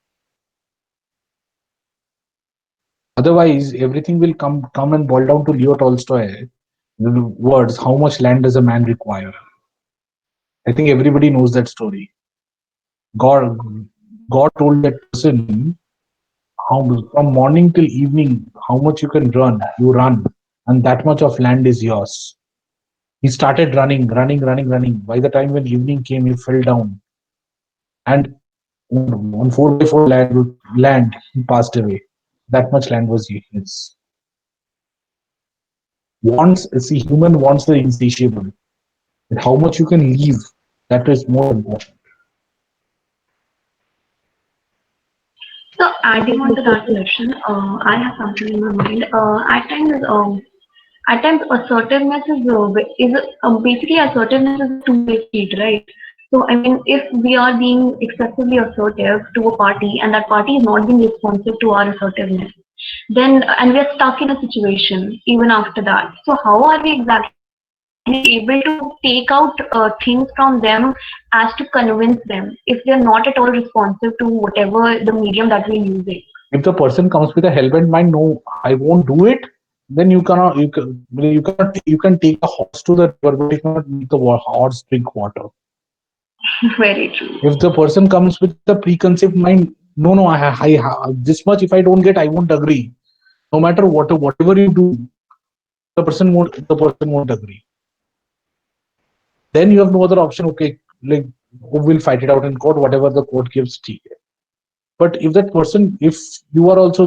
Otherwise, everything will come and boil down to Leo Tolstoy words. How much land does a man require? I think everybody knows that story. God told that person how from morning till evening how much you can run. You run, and that much of land is yours. He started running. By the time when evening came, he fell down, and on 4x4 land he passed away. That much land was his. Human wants the insatiable. But how much you can leave, that is more important. So adding on to that question, I have something in my mind. At times, assertiveness is basically assertiveness is a two-way street, right? So I mean, if we are being excessively assertive to a party and that party is not being responsive to our assertiveness, then and we are stuck in a situation even after that. So how are we exactly able to take out things from them as to convince them if they're not at all responsive to whatever the medium that we're using? If the person comes with a hellbent mind, no, I won't do it, then you can take a horse to the river, but you cannot make the horse drink water. Very true. If the person comes with the preconceived mind, no, I this much if I don't get, I won't agree. No matter whatever you do, the person won't agree. Then you have no other option. Okay, like we'll fight it out in court, whatever the court gives. But if that person, if you are also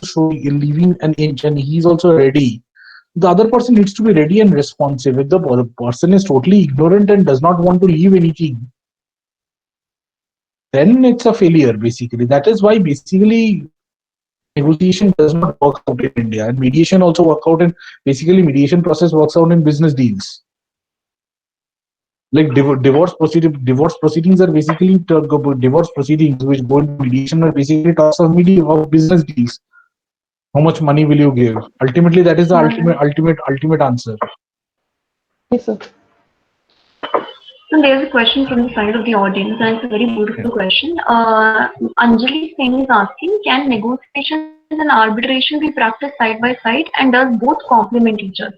showing leaving an inch and he's also ready, the other person needs to be ready and responsive. If the person is totally ignorant and does not want to leave anything, then it's a failure basically. That is why basically negotiation does not work out in India, and mediation also work out in mediation process works out in business deals. Like divorce proceedings are basically divorce proceedings which go into mediation are basically talks of business deals. How much money will you give? Ultimately, that is the ultimate answer. Yes, sir. So there's a question from the side of the audience, and it's a very beautiful question. Anjali Singh is asking, can negotiations and arbitration be practiced side by side, and does both complement each other?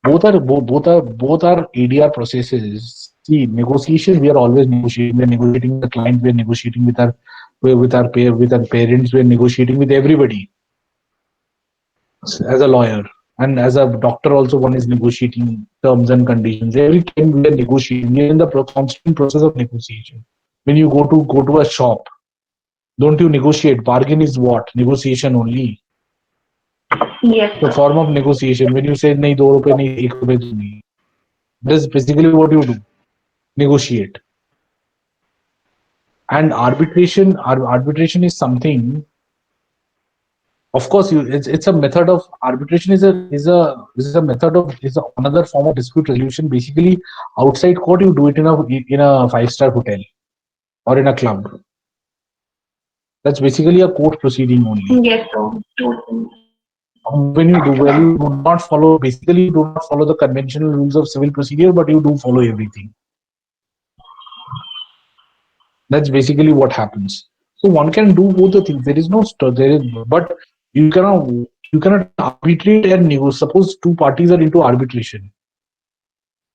Both are ADR processes. See, negotiation, we are always negotiating. We're negotiating with the client, we're negotiating with our parents, we're negotiating with everybody. As a lawyer and as a doctor also, one is negotiating terms and conditions. Every time we are negotiating, we are in the constant process of negotiation. When you go to a shop, don't you negotiate? Bargain is what? Negotiation only. Yes. The form of negotiation. When you say nahi 2 rupees, nahi 1 rupees dungi, that is basically what you do. Negotiate. And arbitration is something. Of course, it's a method of arbitration is a method of is another form of dispute resolution. Basically, outside court, you do it in a 5-star hotel or in a club. That's basically a court proceeding only. Yes, so totally. When you do not follow, basically you do not follow the conventional rules of civil procedure, but you do follow everything. That's basically what happens. So one can do both the things. There is no there is, but you cannot arbitrate and negotiate. Suppose two parties are into arbitration,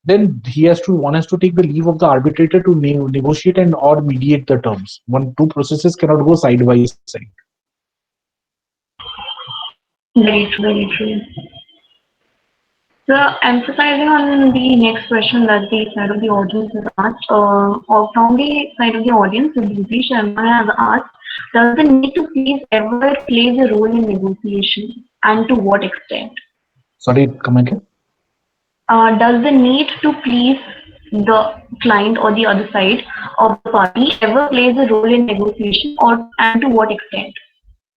then one has to take the leave of the arbitrator to negotiate and or mediate the terms. Two processes cannot go side by side. Very true, very true. So, emphasizing on the next question that the side of the audience has asked, or from the side of the audience, Bhuti Sharma has asked, does the need to please ever plays a role in negotiation, and to what extent? Sorry, come again. Does the need to please the client or the other side of the party ever plays a role in negotiation, and to what extent?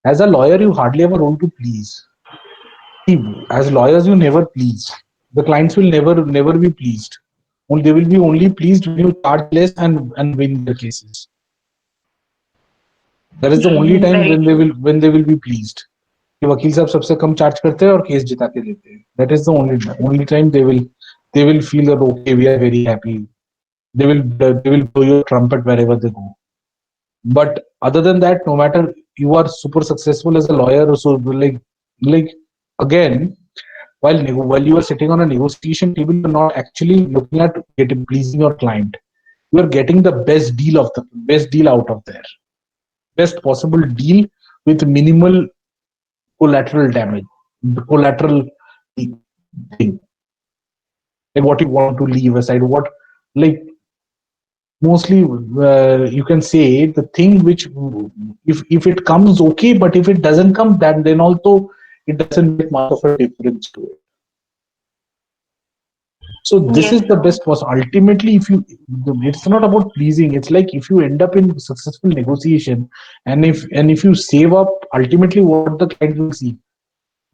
As a lawyer, you hardly have a role to please. As lawyers, you never please. The clients will never be pleased. They will be only pleased when you charge less and win their cases. That is the only time when they will be pleased. कि वकील साहब सबसे कम charge करते हैं और case जिता के देते हैं. That is the only time they will feel that okay, we are very happy. They will blow your trumpet wherever they go. But other than that, no matter you are super successful as a lawyer, or so like again, while you are sitting on a negotiation table, you're not actually looking at pleasing your client. You are getting the best deal out of there, best possible deal with minimal collateral damage, collateral thing. Like what you want to leave aside, what like mostly you can say the thing which if it comes okay, but if it doesn't come, then also it doesn't make much of a difference to it. So this is the best was ultimately it's not about pleasing. It's like if you end up in successful negotiation and if you save up, ultimately what the client will see.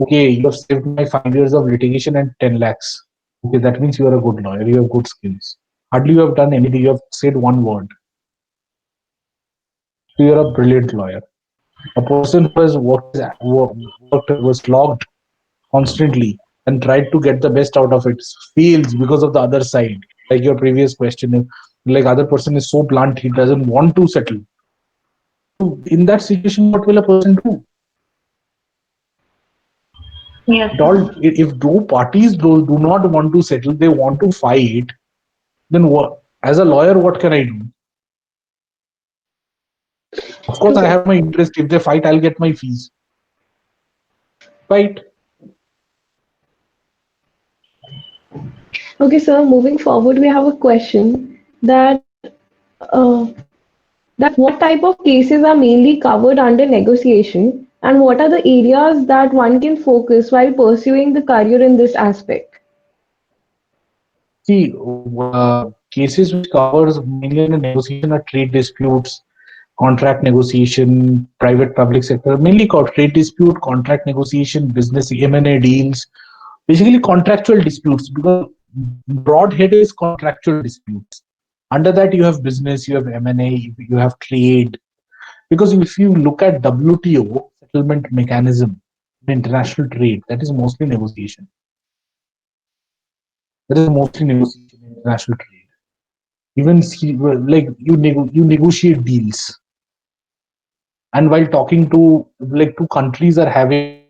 Okay, you have saved my 5 years of litigation and 10 lakhs. Okay, that means you are a good lawyer. You have good skills. Hardly you have done anything. You have said one word. So you are a brilliant lawyer. A person who has was logged constantly and tried to get the best out of it fails because of the other side. Like your previous question, like other person is so blunt, he doesn't want to settle. So in that situation, what will a person do? Yes. If two parties do not want to settle, they want to fight, then what? As a lawyer, what can I do? Of course, I have my interest. If they fight, I'll get my fees. Fight. Okay, sir. Moving forward, we have a question that what type of cases are mainly covered under negotiation, and what are the areas that one can focus while pursuing the career in this aspect? See, cases which covers mainly in the negotiation are trade disputes, contract negotiation, private public sector, mainly called trade dispute, contract negotiation, business M&A deals, basically contractual disputes, because broad head is contractual disputes. Under that you have business, you have M&A, you have trade. Because if you look at WTO settlement mechanism, international trade, that is mostly negotiation. That is mostly negotiation in international trade. Even like you negotiate deals. And while talking to like two countries are having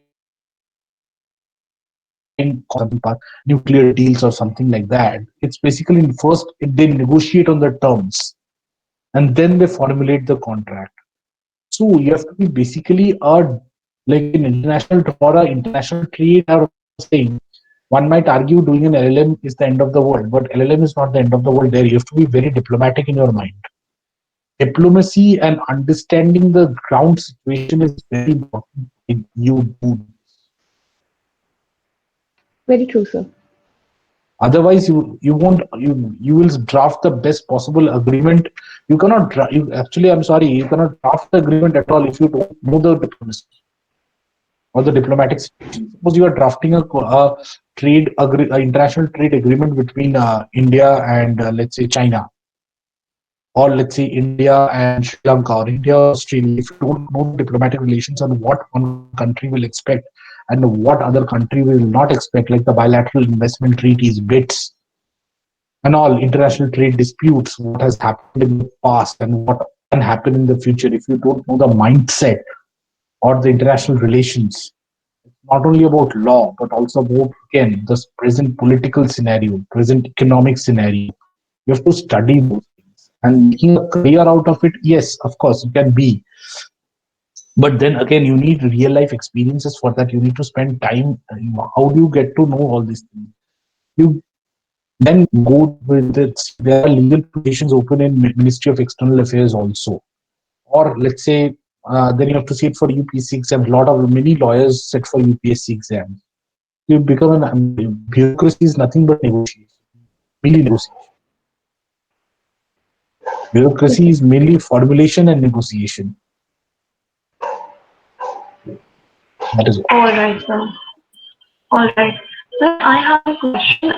nuclear deals or something like that, it's basically first they negotiate on the terms and then they formulate the contract. So you have to be basically like in international or international trade or saying. One might argue doing an LLM is the end of the world, but LLM is not the end of the world there. You have to be very diplomatic in your mind. Diplomacy and understanding the ground situation is very important in you do. Very true, sir. Otherwise, you won't you will draft the best possible agreement. You cannot you actually, I'm sorry, you cannot draft the agreement at all if you don't know the diplomacy or the diplomatic situation. Suppose you are drafting a international trade agreement between India and let's say China, or let's say India and Sri Lanka, or India or Australia. If you don't know the diplomatic relations and what one country will expect and what other country will not expect, like the bilateral investment treaties, BITs, and all international trade disputes, what has happened in the past and what can happen in the future, if you don't know the mindset or the international relations, not only about law, but also about, again, the present political scenario, present economic scenario. You have to study those things and making a career out of it. Yes, of course, it can be. But then again, you need real life experiences for that. You need to spend time. How do you get to know all these things? You then go with it. There are legal positions open in Ministry of External Affairs also. Or let's say, then you have to sit for UPSC exam. A lot of many lawyers sit for UPSC exams. You become an bureaucracy is nothing but negotiation. Mainly negotiation. Bureaucracy is mainly formulation and negotiation. That is all. All right, sir. All right. Sir, I have a question.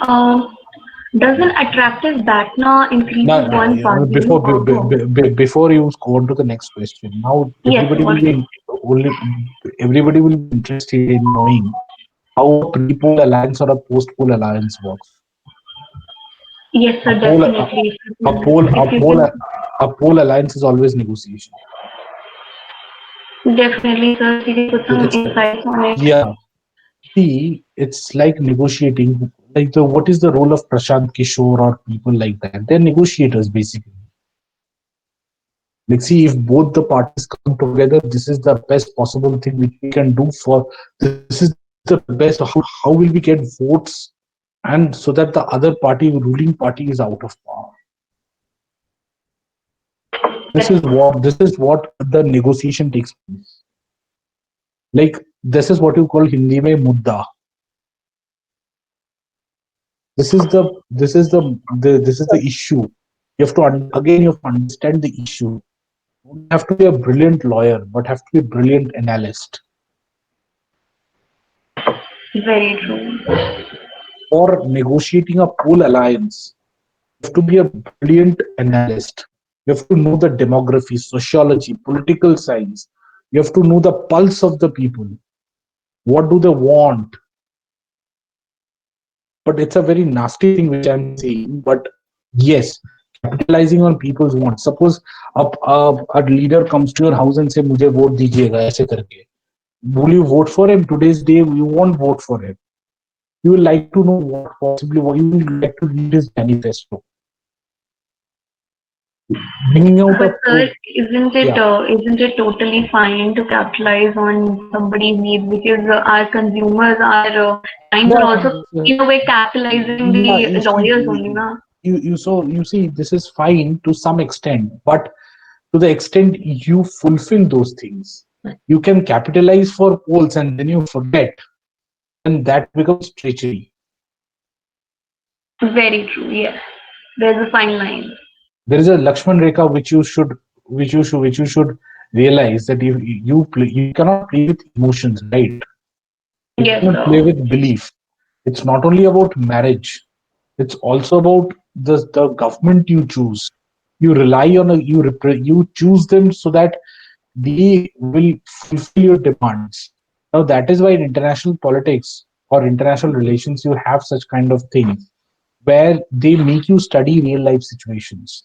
Does an attractive BATNA increases Now, one's bargaining power? before you go on to the next question, now Yes, everybody all will right. be only everybody will be interested in knowing how a pre-poll alliance or a post-poll alliance works. Yes, A sir, poll, definitely. a If you poll, can, a poll alliance is always negotiation. definitely, sir, if you can put some It's insights on it. yeah. See, it's like negotiating. Like what is the role of Prashant Kishore or people like that? They're negotiators basically. Like, see, if both the parties come together, this is the best possible thing which we can do for. This is the best. How will we get votes, and so that the other party, ruling party, is out of power. This is what the negotiation takes place. Like, this is what you call Hindi mein mudda. This is the issue. You have to again, you have to understand the issue. You don't have to be a brilliant lawyer, but have to be a brilliant analyst. Very true. For negotiating a pool alliance, you have to be a brilliant analyst. You have to know the demography, sociology, political science. You have to know the pulse of the people. What do they want? But it's a very nasty thing which I'm saying. But yes, capitalizing on people's wants. Suppose a leader comes to your house and say, "मुझे vote दीजिएगा ऐसे करके." Will you vote for him? Today's day, you won't vote for him. You will like to know what you will like to read his manifesto. Bringing out But a sir, pool. Yeah. isn't it totally fine to capitalize on somebody's needs because our consumers, our clients are Yeah, also in a way capitalizing yeah, the lawyers only, na? you see, this is fine to some extent, but to the extent you fulfill those things, you can capitalize for polls and then you forget, and that becomes treachery. Very true. Yes, there's a fine line. There is a Lakshman Rekha which you should realize that if you cannot play with emotions, right? You Yes, cannot play sir. with belief. It's not only about marriage. It's also about the government you choose. You rely on you choose them so that they will fulfill your demands. Now that is why in international politics or international relations you have such kind of things where they make you study real life situations.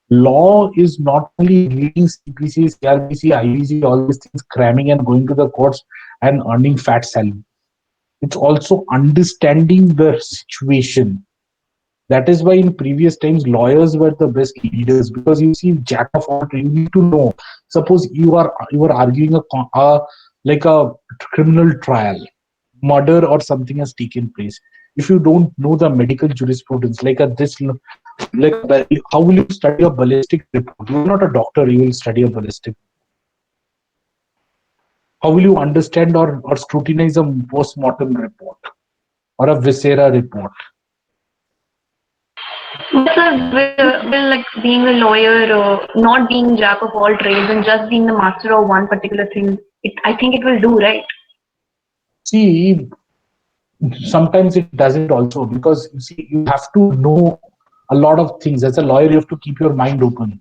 Law is not only reading CPC, CRPC, IBC, all these things, cramming and going to the courts and earning fat salary. It's also understanding the situation. That is why in previous times lawyers were the best leaders, because you see, jack of all trades, you need to know. Suppose you are arguing like a criminal trial, murder or something has taken place. If you don't know the medical jurisprudence, how will you study a ballistic report? You're not a doctor, you will study a ballistic. How will you understand or scrutinize a post-mortem report or a viscera report? But sir, will like being a lawyer, not being jack of all trades and just being the master of one particular thing, I think it will do, right? See, sometimes it doesn't also, because you see, you have to know a lot of things. As a lawyer, you have to keep your mind open.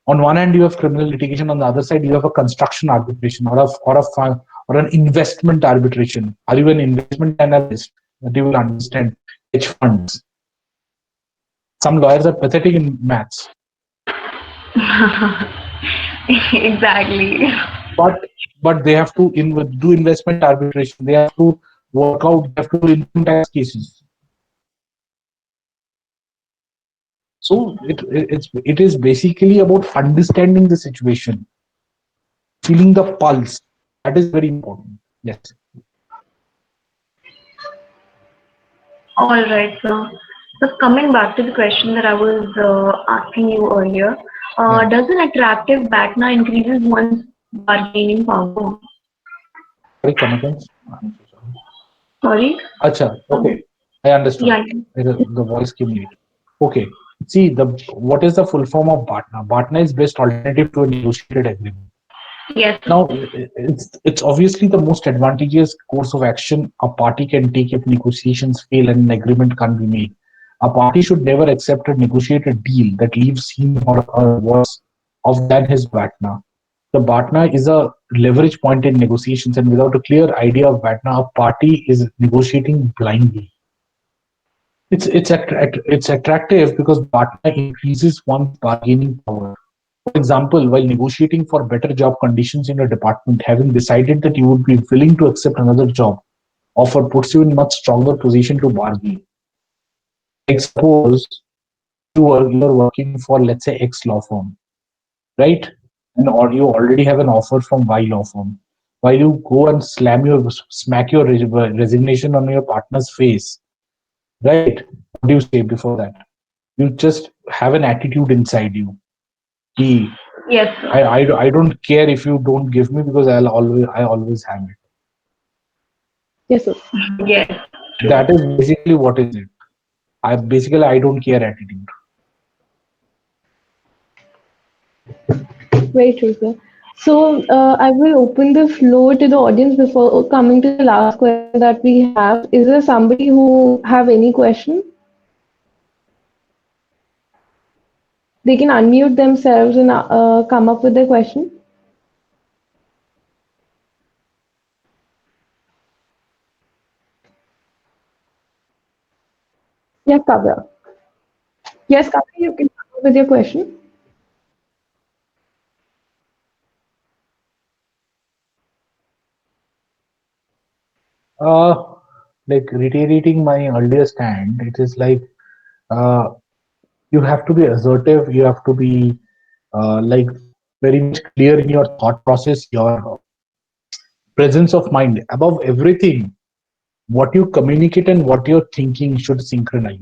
On one hand, you have criminal litigation. On the other side, you have a construction arbitration or an investment arbitration. Are you an investment analyst that you will understand hedge funds? Some lawyers are pathetic in maths, Exactly. but they have to do investment arbitration. They have to work out. They have to do income tax cases. So it is basically about understanding the situation, feeling the pulse. That is very important. Yes. All right, sir. So coming back to the question that I was asking you earlier, Yeah. does an attractive BATNA increases one's bargaining power? Sorry, come again. I'm so sorry. Sorry? Acha, okay. I understood. Yeah. The voice came late. Okay. See, what is the full form of BATNA? BATNA is best alternative to a negotiated agreement. Yes. Now, it's obviously the most advantageous course of action a party can take if negotiations fail and an agreement can't be made. A party should never accept a negotiated deal that leaves him or her worse off than his BATNA. The BATNA is a leverage point in negotiations, and without a clear idea of BATNA, a party is negotiating blindly. It's attractive because BATNA increases one's bargaining power. For example, while negotiating for better job conditions in your department, having decided that you would be willing to accept another job offer puts you in much stronger position to bargain. Like suppose you're working for, let's say, X law firm, right? And or you already have an offer from Y law firm. While you go and smack your resignation on your partner's face, right? What do you say before that? You just have an attitude inside you. Ki, Yes, sir. I don't care if you don't give me, because I always have it. Yes, sir. Yes. That is basically what is it. I don't care attitude. Very true, sir. So I will open the floor to the audience before coming to the last question that we have. Is there somebody who have any question? They can unmute themselves and come up with their question. Yes, Kavya. Yes, Kavya, you can come up with your question. Uh, like reiterating my earlier stand, it is like uh, you have to be assertive. You have to be like very much clear in your thought process, your presence of mind. Above everything, what you communicate and what you're thinking should synchronize.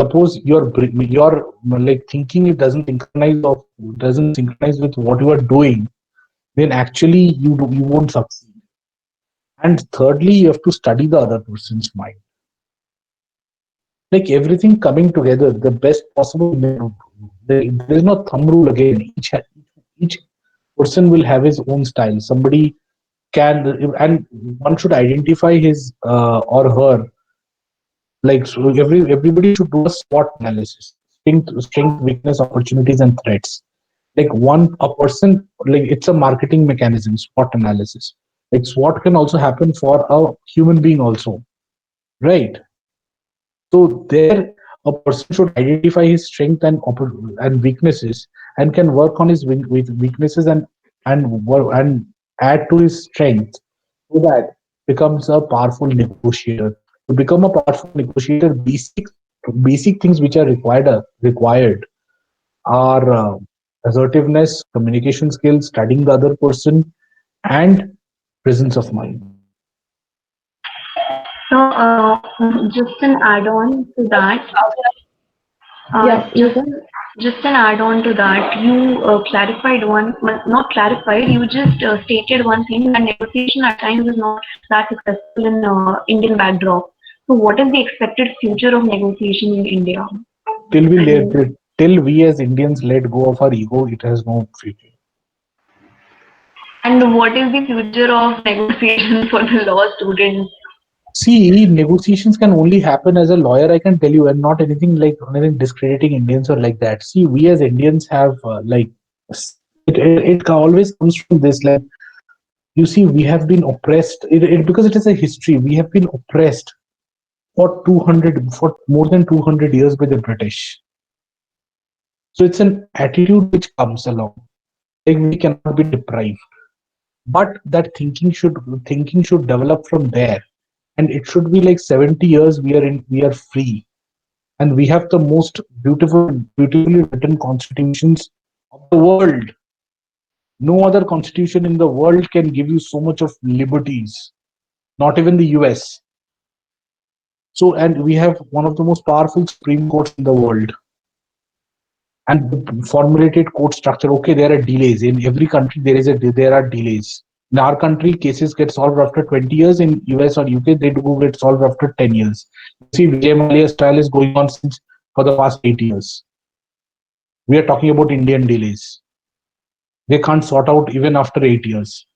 Suppose your like thinking, it doesn't synchronize with what you are doing, then actually you won't succeed. And thirdly, you have to study the other person's mind. Like everything coming together, the best possible. There is no thumb rule again. Each person will have his own style. Somebody can, and one should identify his or her, like, so everybody should do a SWOT analysis: strength, weakness, opportunities, and threats. Like a person, like it's a marketing mechanism, SWOT analysis. Like SWOT can also happen for a human being also, right? So there, a person should identify his strength and weaknesses, and can work on his weaknesses and add to his strength, so that becomes a powerful negotiator. To become a powerful negotiator, basic things which are required are assertiveness, communication skills, studying the other person, and presence of mind. So, just an add-on to that. Yeah, you Just can. just an add-on to that, you clarified one, well, not clarified, you just stated one thing that negotiation at times is not that successful in Indian backdrop. So what is the expected future of negotiation in India? till till we as Indians let go of our ego, it has no future. And what is the future of negotiation for the law students? See, negotiations can only happen as a lawyer, I can tell you, and not anything like anything discrediting Indians or like that. See, we as Indians have it always comes from this. Like, you see, we have been oppressed because it is a history. We have been oppressed for more than 200 years by the British. So it's an attitude which comes along. Like, we cannot be deprived. But that thinking should develop from there. And it should be like 70 years we are free. And we have the most beautifully written constitutions of the world. No other constitution in the world can give you so much of liberties. Not even the US. So, and we have one of the most powerful Supreme Courts in the world. And the formulated court structure. Okay, there are delays in every country. There are delays. In our country, cases get solved after 20 years. In US or UK, they do get solved after 10 years. See, Vijay Mallya's trial is going on since for the past 8 years. We are talking about Indian delays. They can't sort out even after 8 years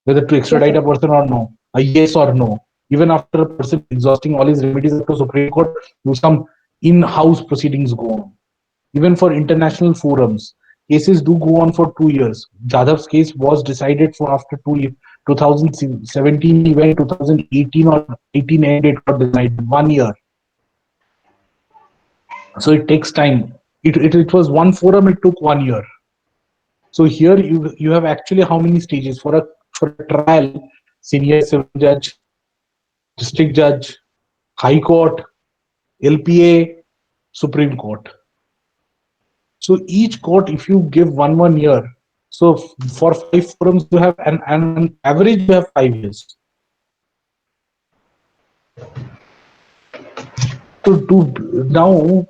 whether to extradite a person or no, a yes or no. Even after a person exhausting all his remedies up to Supreme Court, some in-house proceedings go on. Even for international forums, cases do go on for 2 years. Jadhav's case was decided for after 2017 event, 2018 or 18 end, it got decided 1 year. So it takes time. It was one forum, it took 1 year. So here you have actually how many stages for a trial? Senior civil judge, district judge, high court, LPA, Supreme Court. So each court, if you give one year, so for 5 forums you have an average you have 5 years. To now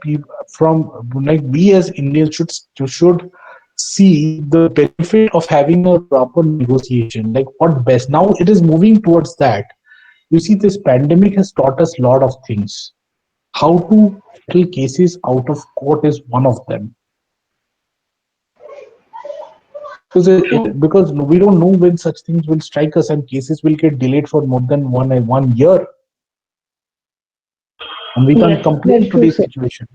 from like we as Indians should see the benefit of having a proper negotiation. Like what best? Now it is moving towards that. You see, this pandemic has taught us a lot of things. How to settle cases out of court is one of them. Because we don't know when such things will strike us, and cases will get delayed for more than one year. And we can't complain today's situation.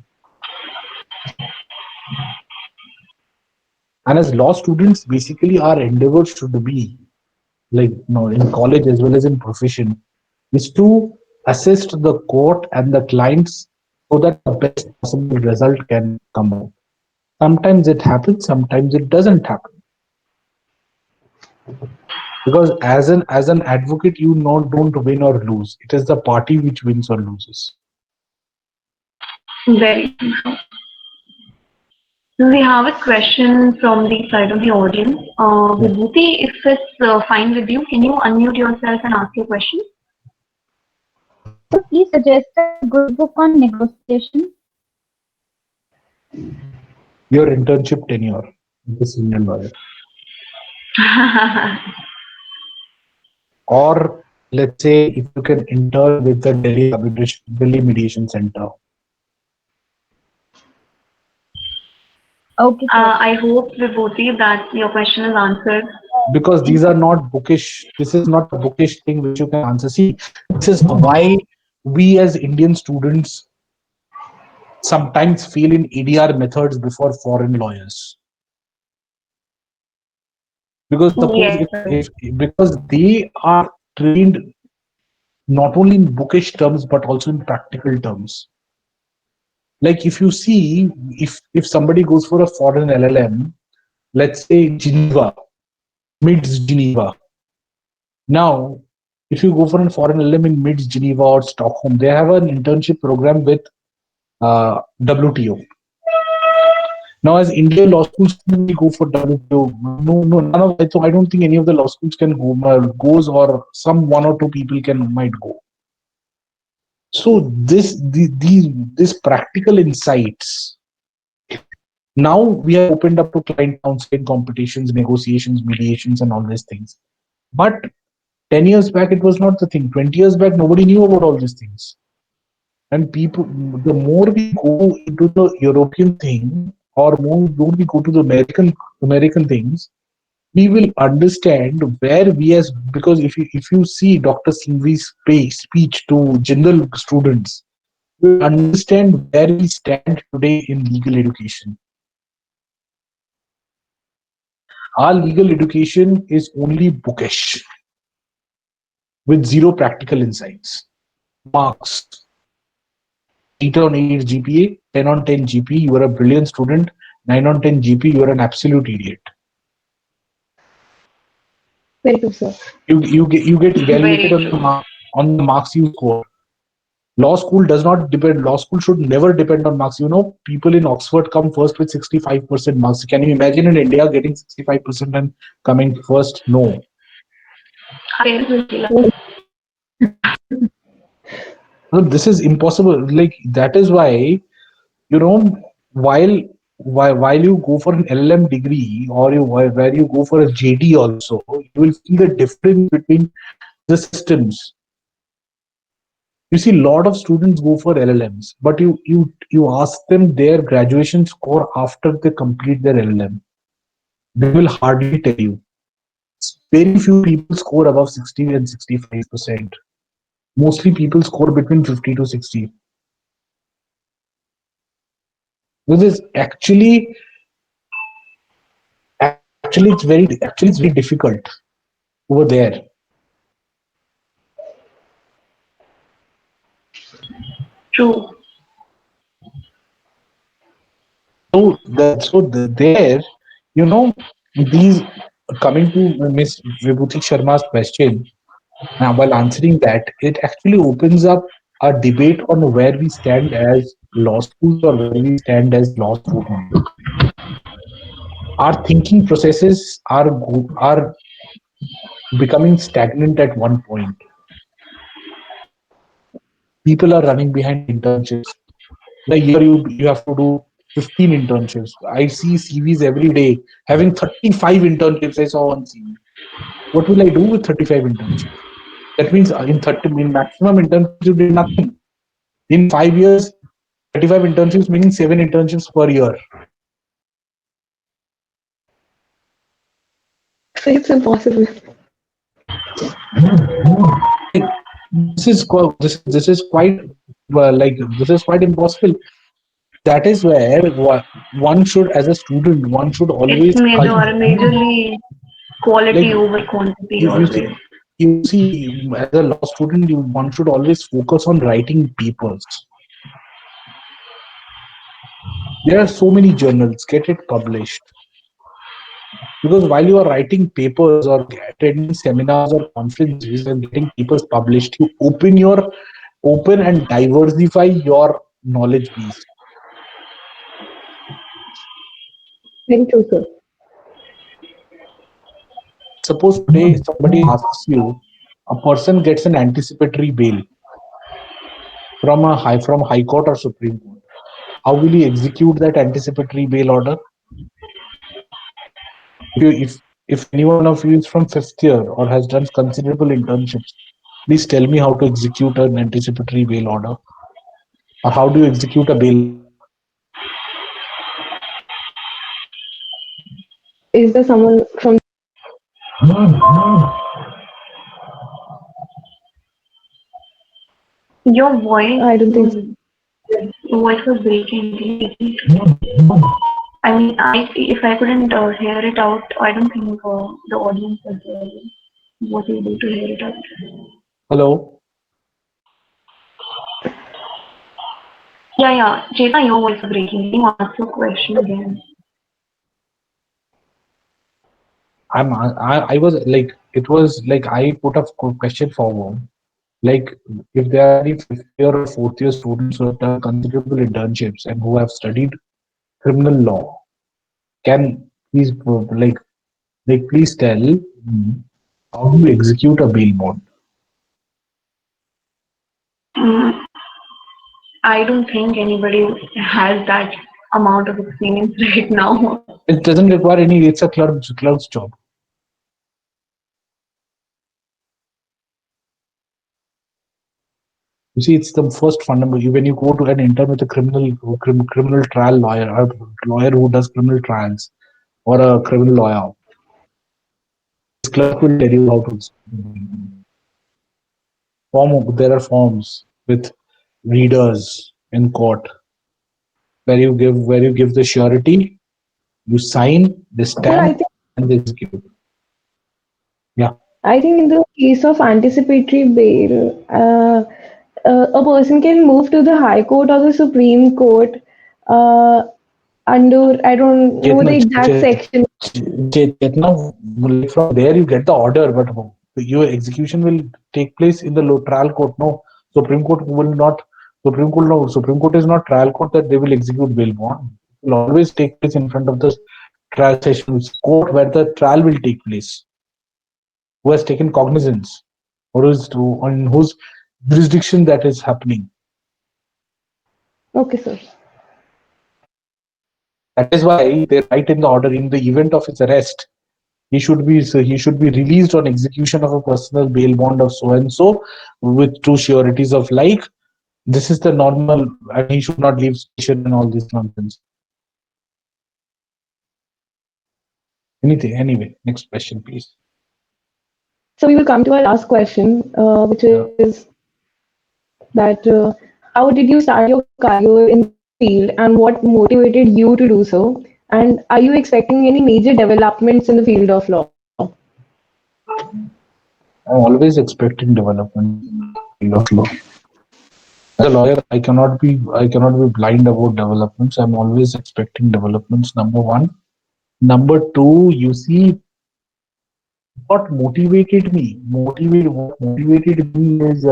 And as law students, basically our endeavor should be, like in college as well as in profession, is to assist the court and the clients so that the best possible result can come out. Sometimes it happens, sometimes it doesn't happen. Because as an advocate, you don't win or lose. It is the party which wins or loses. Very true. We have a question from the side of the audience. Vibhuti, if it's fine with you, can you unmute yourself and ask your question? So please suggest a good book on negotiation. Your internship tenure, the senior lawyer. Or let's say if you can intern with the Delhi Mediation Center. Okay. I hope, Vibhuti, that your question is answered. Because these are not bookish. This is not a bookish thing which you can answer. See, this is why we as Indian students sometimes fail in ADR methods before foreign lawyers. Because because they are trained not only in bookish terms but also in practical terms. Like if you see, if somebody goes for a foreign LLM, let's say Geneva, MITS Geneva. Now, if you go for a foreign LLM in MITS Geneva or Stockholm, they have an internship program with WTO. Now, as Indian law schools, we go for WTO. No, none of that. So I don't think any of the law schools can goes, or some 1 or 2 people might go. So this practical insights. Now we have opened up to client counseling, competitions, negotiations, mediations, and all these things. But 10 years back, it was not the thing. 20 years back, nobody knew about all these things. And people, the more we go into the European thing, or more we go to the American things, we will understand where we as, because if you see Dr. Singhvi's speech to general students, you will understand where we stand today in legal education. Our legal education is only bookish with zero practical insights. Marks, 8 on 8 GPA, 10 on 10 GP, you are a brilliant student. 9 on 10 GP, you are an absolute idiot. Very true, sir. You get evaluated Very on true. on the marks you score. Law school does not depend. Law school should never depend on marks. People in Oxford come first with 65% marks. Can you imagine in India getting 65% and coming first? No. Our parents will kill us. No, this is impossible. Like that is why, you know, while while you go for an LLM degree, or where you go for a JD also, you will see the difference between the systems. You see, a lot of students go for LLMs, but you ask them their graduation score after they complete their LLM. They will hardly tell you. Very few people score above 60 and 65%. Mostly people score between 50 to 60. This is actually it's very difficult over there. True. There, you know, these, coming to Miss Vibhuti Sharma's question, now while answering that, it actually opens up a debate on where we stand as law schools or where we stand as law students. Our thinking processes are becoming stagnant at one point. People are running behind internships. In a year, you have to do 15 internships. I see CVs every day having 35 internships. I saw one CV. What will I do with 35 internships? That means in maximum internships you did nothing. In 5 years, 35 internships meaning 7 internships per year. So it's impossible. This is quite impossible. That is where one should, as a student, one should It's always majorly like quality over quantity you always. see as a law student, one should always focus on writing papers. There are so many journals. Get it published. Because while you are writing papers or attending seminars or conferences and getting papers published, you open and diversify your knowledge base. Very true, sir. Suppose today somebody asks you, a person gets an anticipatory bail from High Court or Supreme Court. How will he execute that anticipatory bail order? If any one of you is from fifth year or has done considerable internships, please tell me how to execute an anticipatory bail order, or how do you execute a bail order? Is there someone from Your voice, I don't think so. your voice was breaking. I mean, if I couldn't hear it out, I don't think the audience was able to hear it out. Hello. Yeah. Cheta, your voice was breaking. Can you ask your question again? I was like, it was like I put a question forward. Like, if there are any fifth year or fourth year students who have done considerable internships and who have studied criminal law, can please please tell how do you execute a bail bond? Mm, I don't think anybody has that amount of experience right now. It doesn't require any. It's a clerk's job. You see, it's the first fundamental. When you go to an intern with a criminal trial lawyer, a lawyer who does criminal trials, or a criminal lawyer, this clerk will tell you how to there are forms with readers in court where you give the surety, you sign, they Sir, stamp, and they execute. Yeah. I think in the case of anticipatory bail, a person can move to the High Court or the Supreme Court uh, under, I don't know the exact section. Chetna, like from there you get the order, but your execution will take place in the trial court. No, Supreme Court will not. Supreme Court, no. Supreme Court is not trial court that they will execute bail bond. It will always take place in front of the trial sessions court where the trial will take place. Who has taken cognizance, or is on whose jurisdiction that is happening. Okay, sir. That is why they write in the order, in the event of his arrest, he should be released on execution of a personal bail bond of so and so with two sureties of like. This is the normal, and he should not leave station and all this nonsense. Anyway, next question, please. So we will come to our last question, which is that how did you start your career in the field and what motivated you to do so? And are you expecting any major developments in the field of law? I'm always expecting development in the field of law. As a lawyer, I cannot be blind about developments. I'm always expecting developments. Number one. Number two, you see, what motivated me is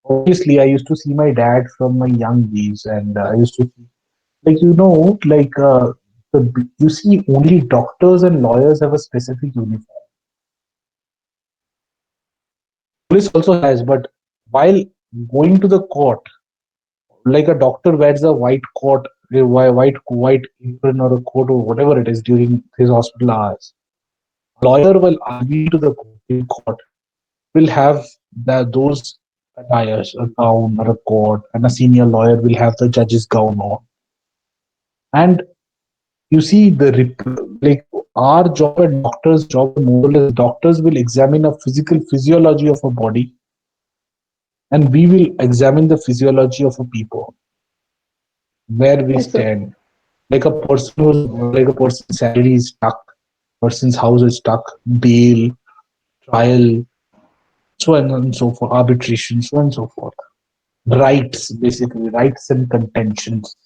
obviously I used to see my dad from my young days, and I used to see, you see, only doctors and lawyers have a specific uniform. Police also has, but while going to the court, like a doctor wears a white coat, a white apron or a coat or whatever it is during his hospital hours. Lawyer will argue to the court will have those attires, a gown or a coat, and a senior lawyer will have the judge's gown on. And you see, our job and doctors' job, more or less, doctors will examine a physiology of a body, and we will examine the physiology of a people, where we stand. Like a person's salary is stuck, person's house is stuck, bail, trial, so on and so forth, arbitration, so on and so forth. Rights, basically, rights and contentions.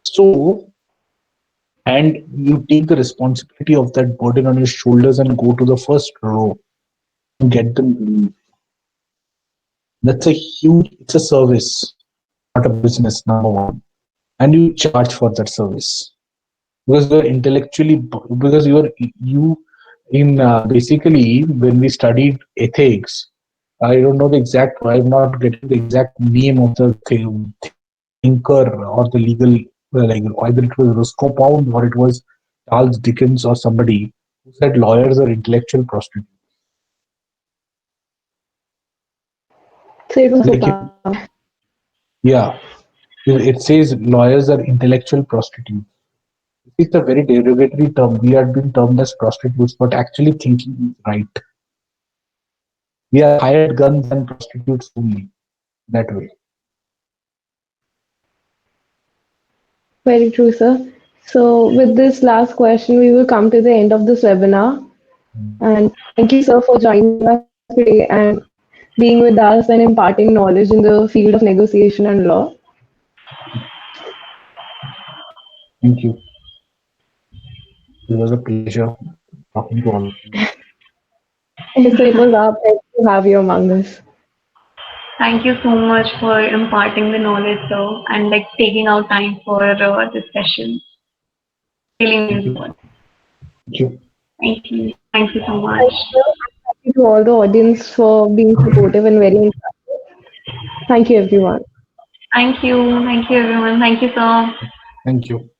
So, and you take the responsibility of that burden on your shoulders and go to the first row and get them relief. That's it's a service, not a business, number one. And you charge for that service. Because you're intellectually, because basically, when we studied ethics, I don't know the exact, I'm not getting the exact name of the thinker or the legal, either it was Roscoe Pound or it was Charles Dickens or somebody who said lawyers are intellectual prostitutes. Yeah, it says lawyers are intellectual prostitutes. It's a very derogatory term. We are being termed as prostitutes, but actually thinking is right. We are hired guns and prostitutes only that way. Very true, sir. So with this last question, we will come to the end of this webinar. And thank you, sir, for joining us today and being with us and imparting knowledge in the field of negotiation and law. Thank you. It was a pleasure talking to all of you. Yes, it was our pleasure to have you among us. Thank you so much for imparting the knowledge, sir, and taking out time for this session. Really means a lot. Thank you. Thank you. Thank you so much. Thank you to all the audience for being supportive and very interactive. Thank you, everyone. Thank you. Thank you, everyone. Thank you, sir. Thank you.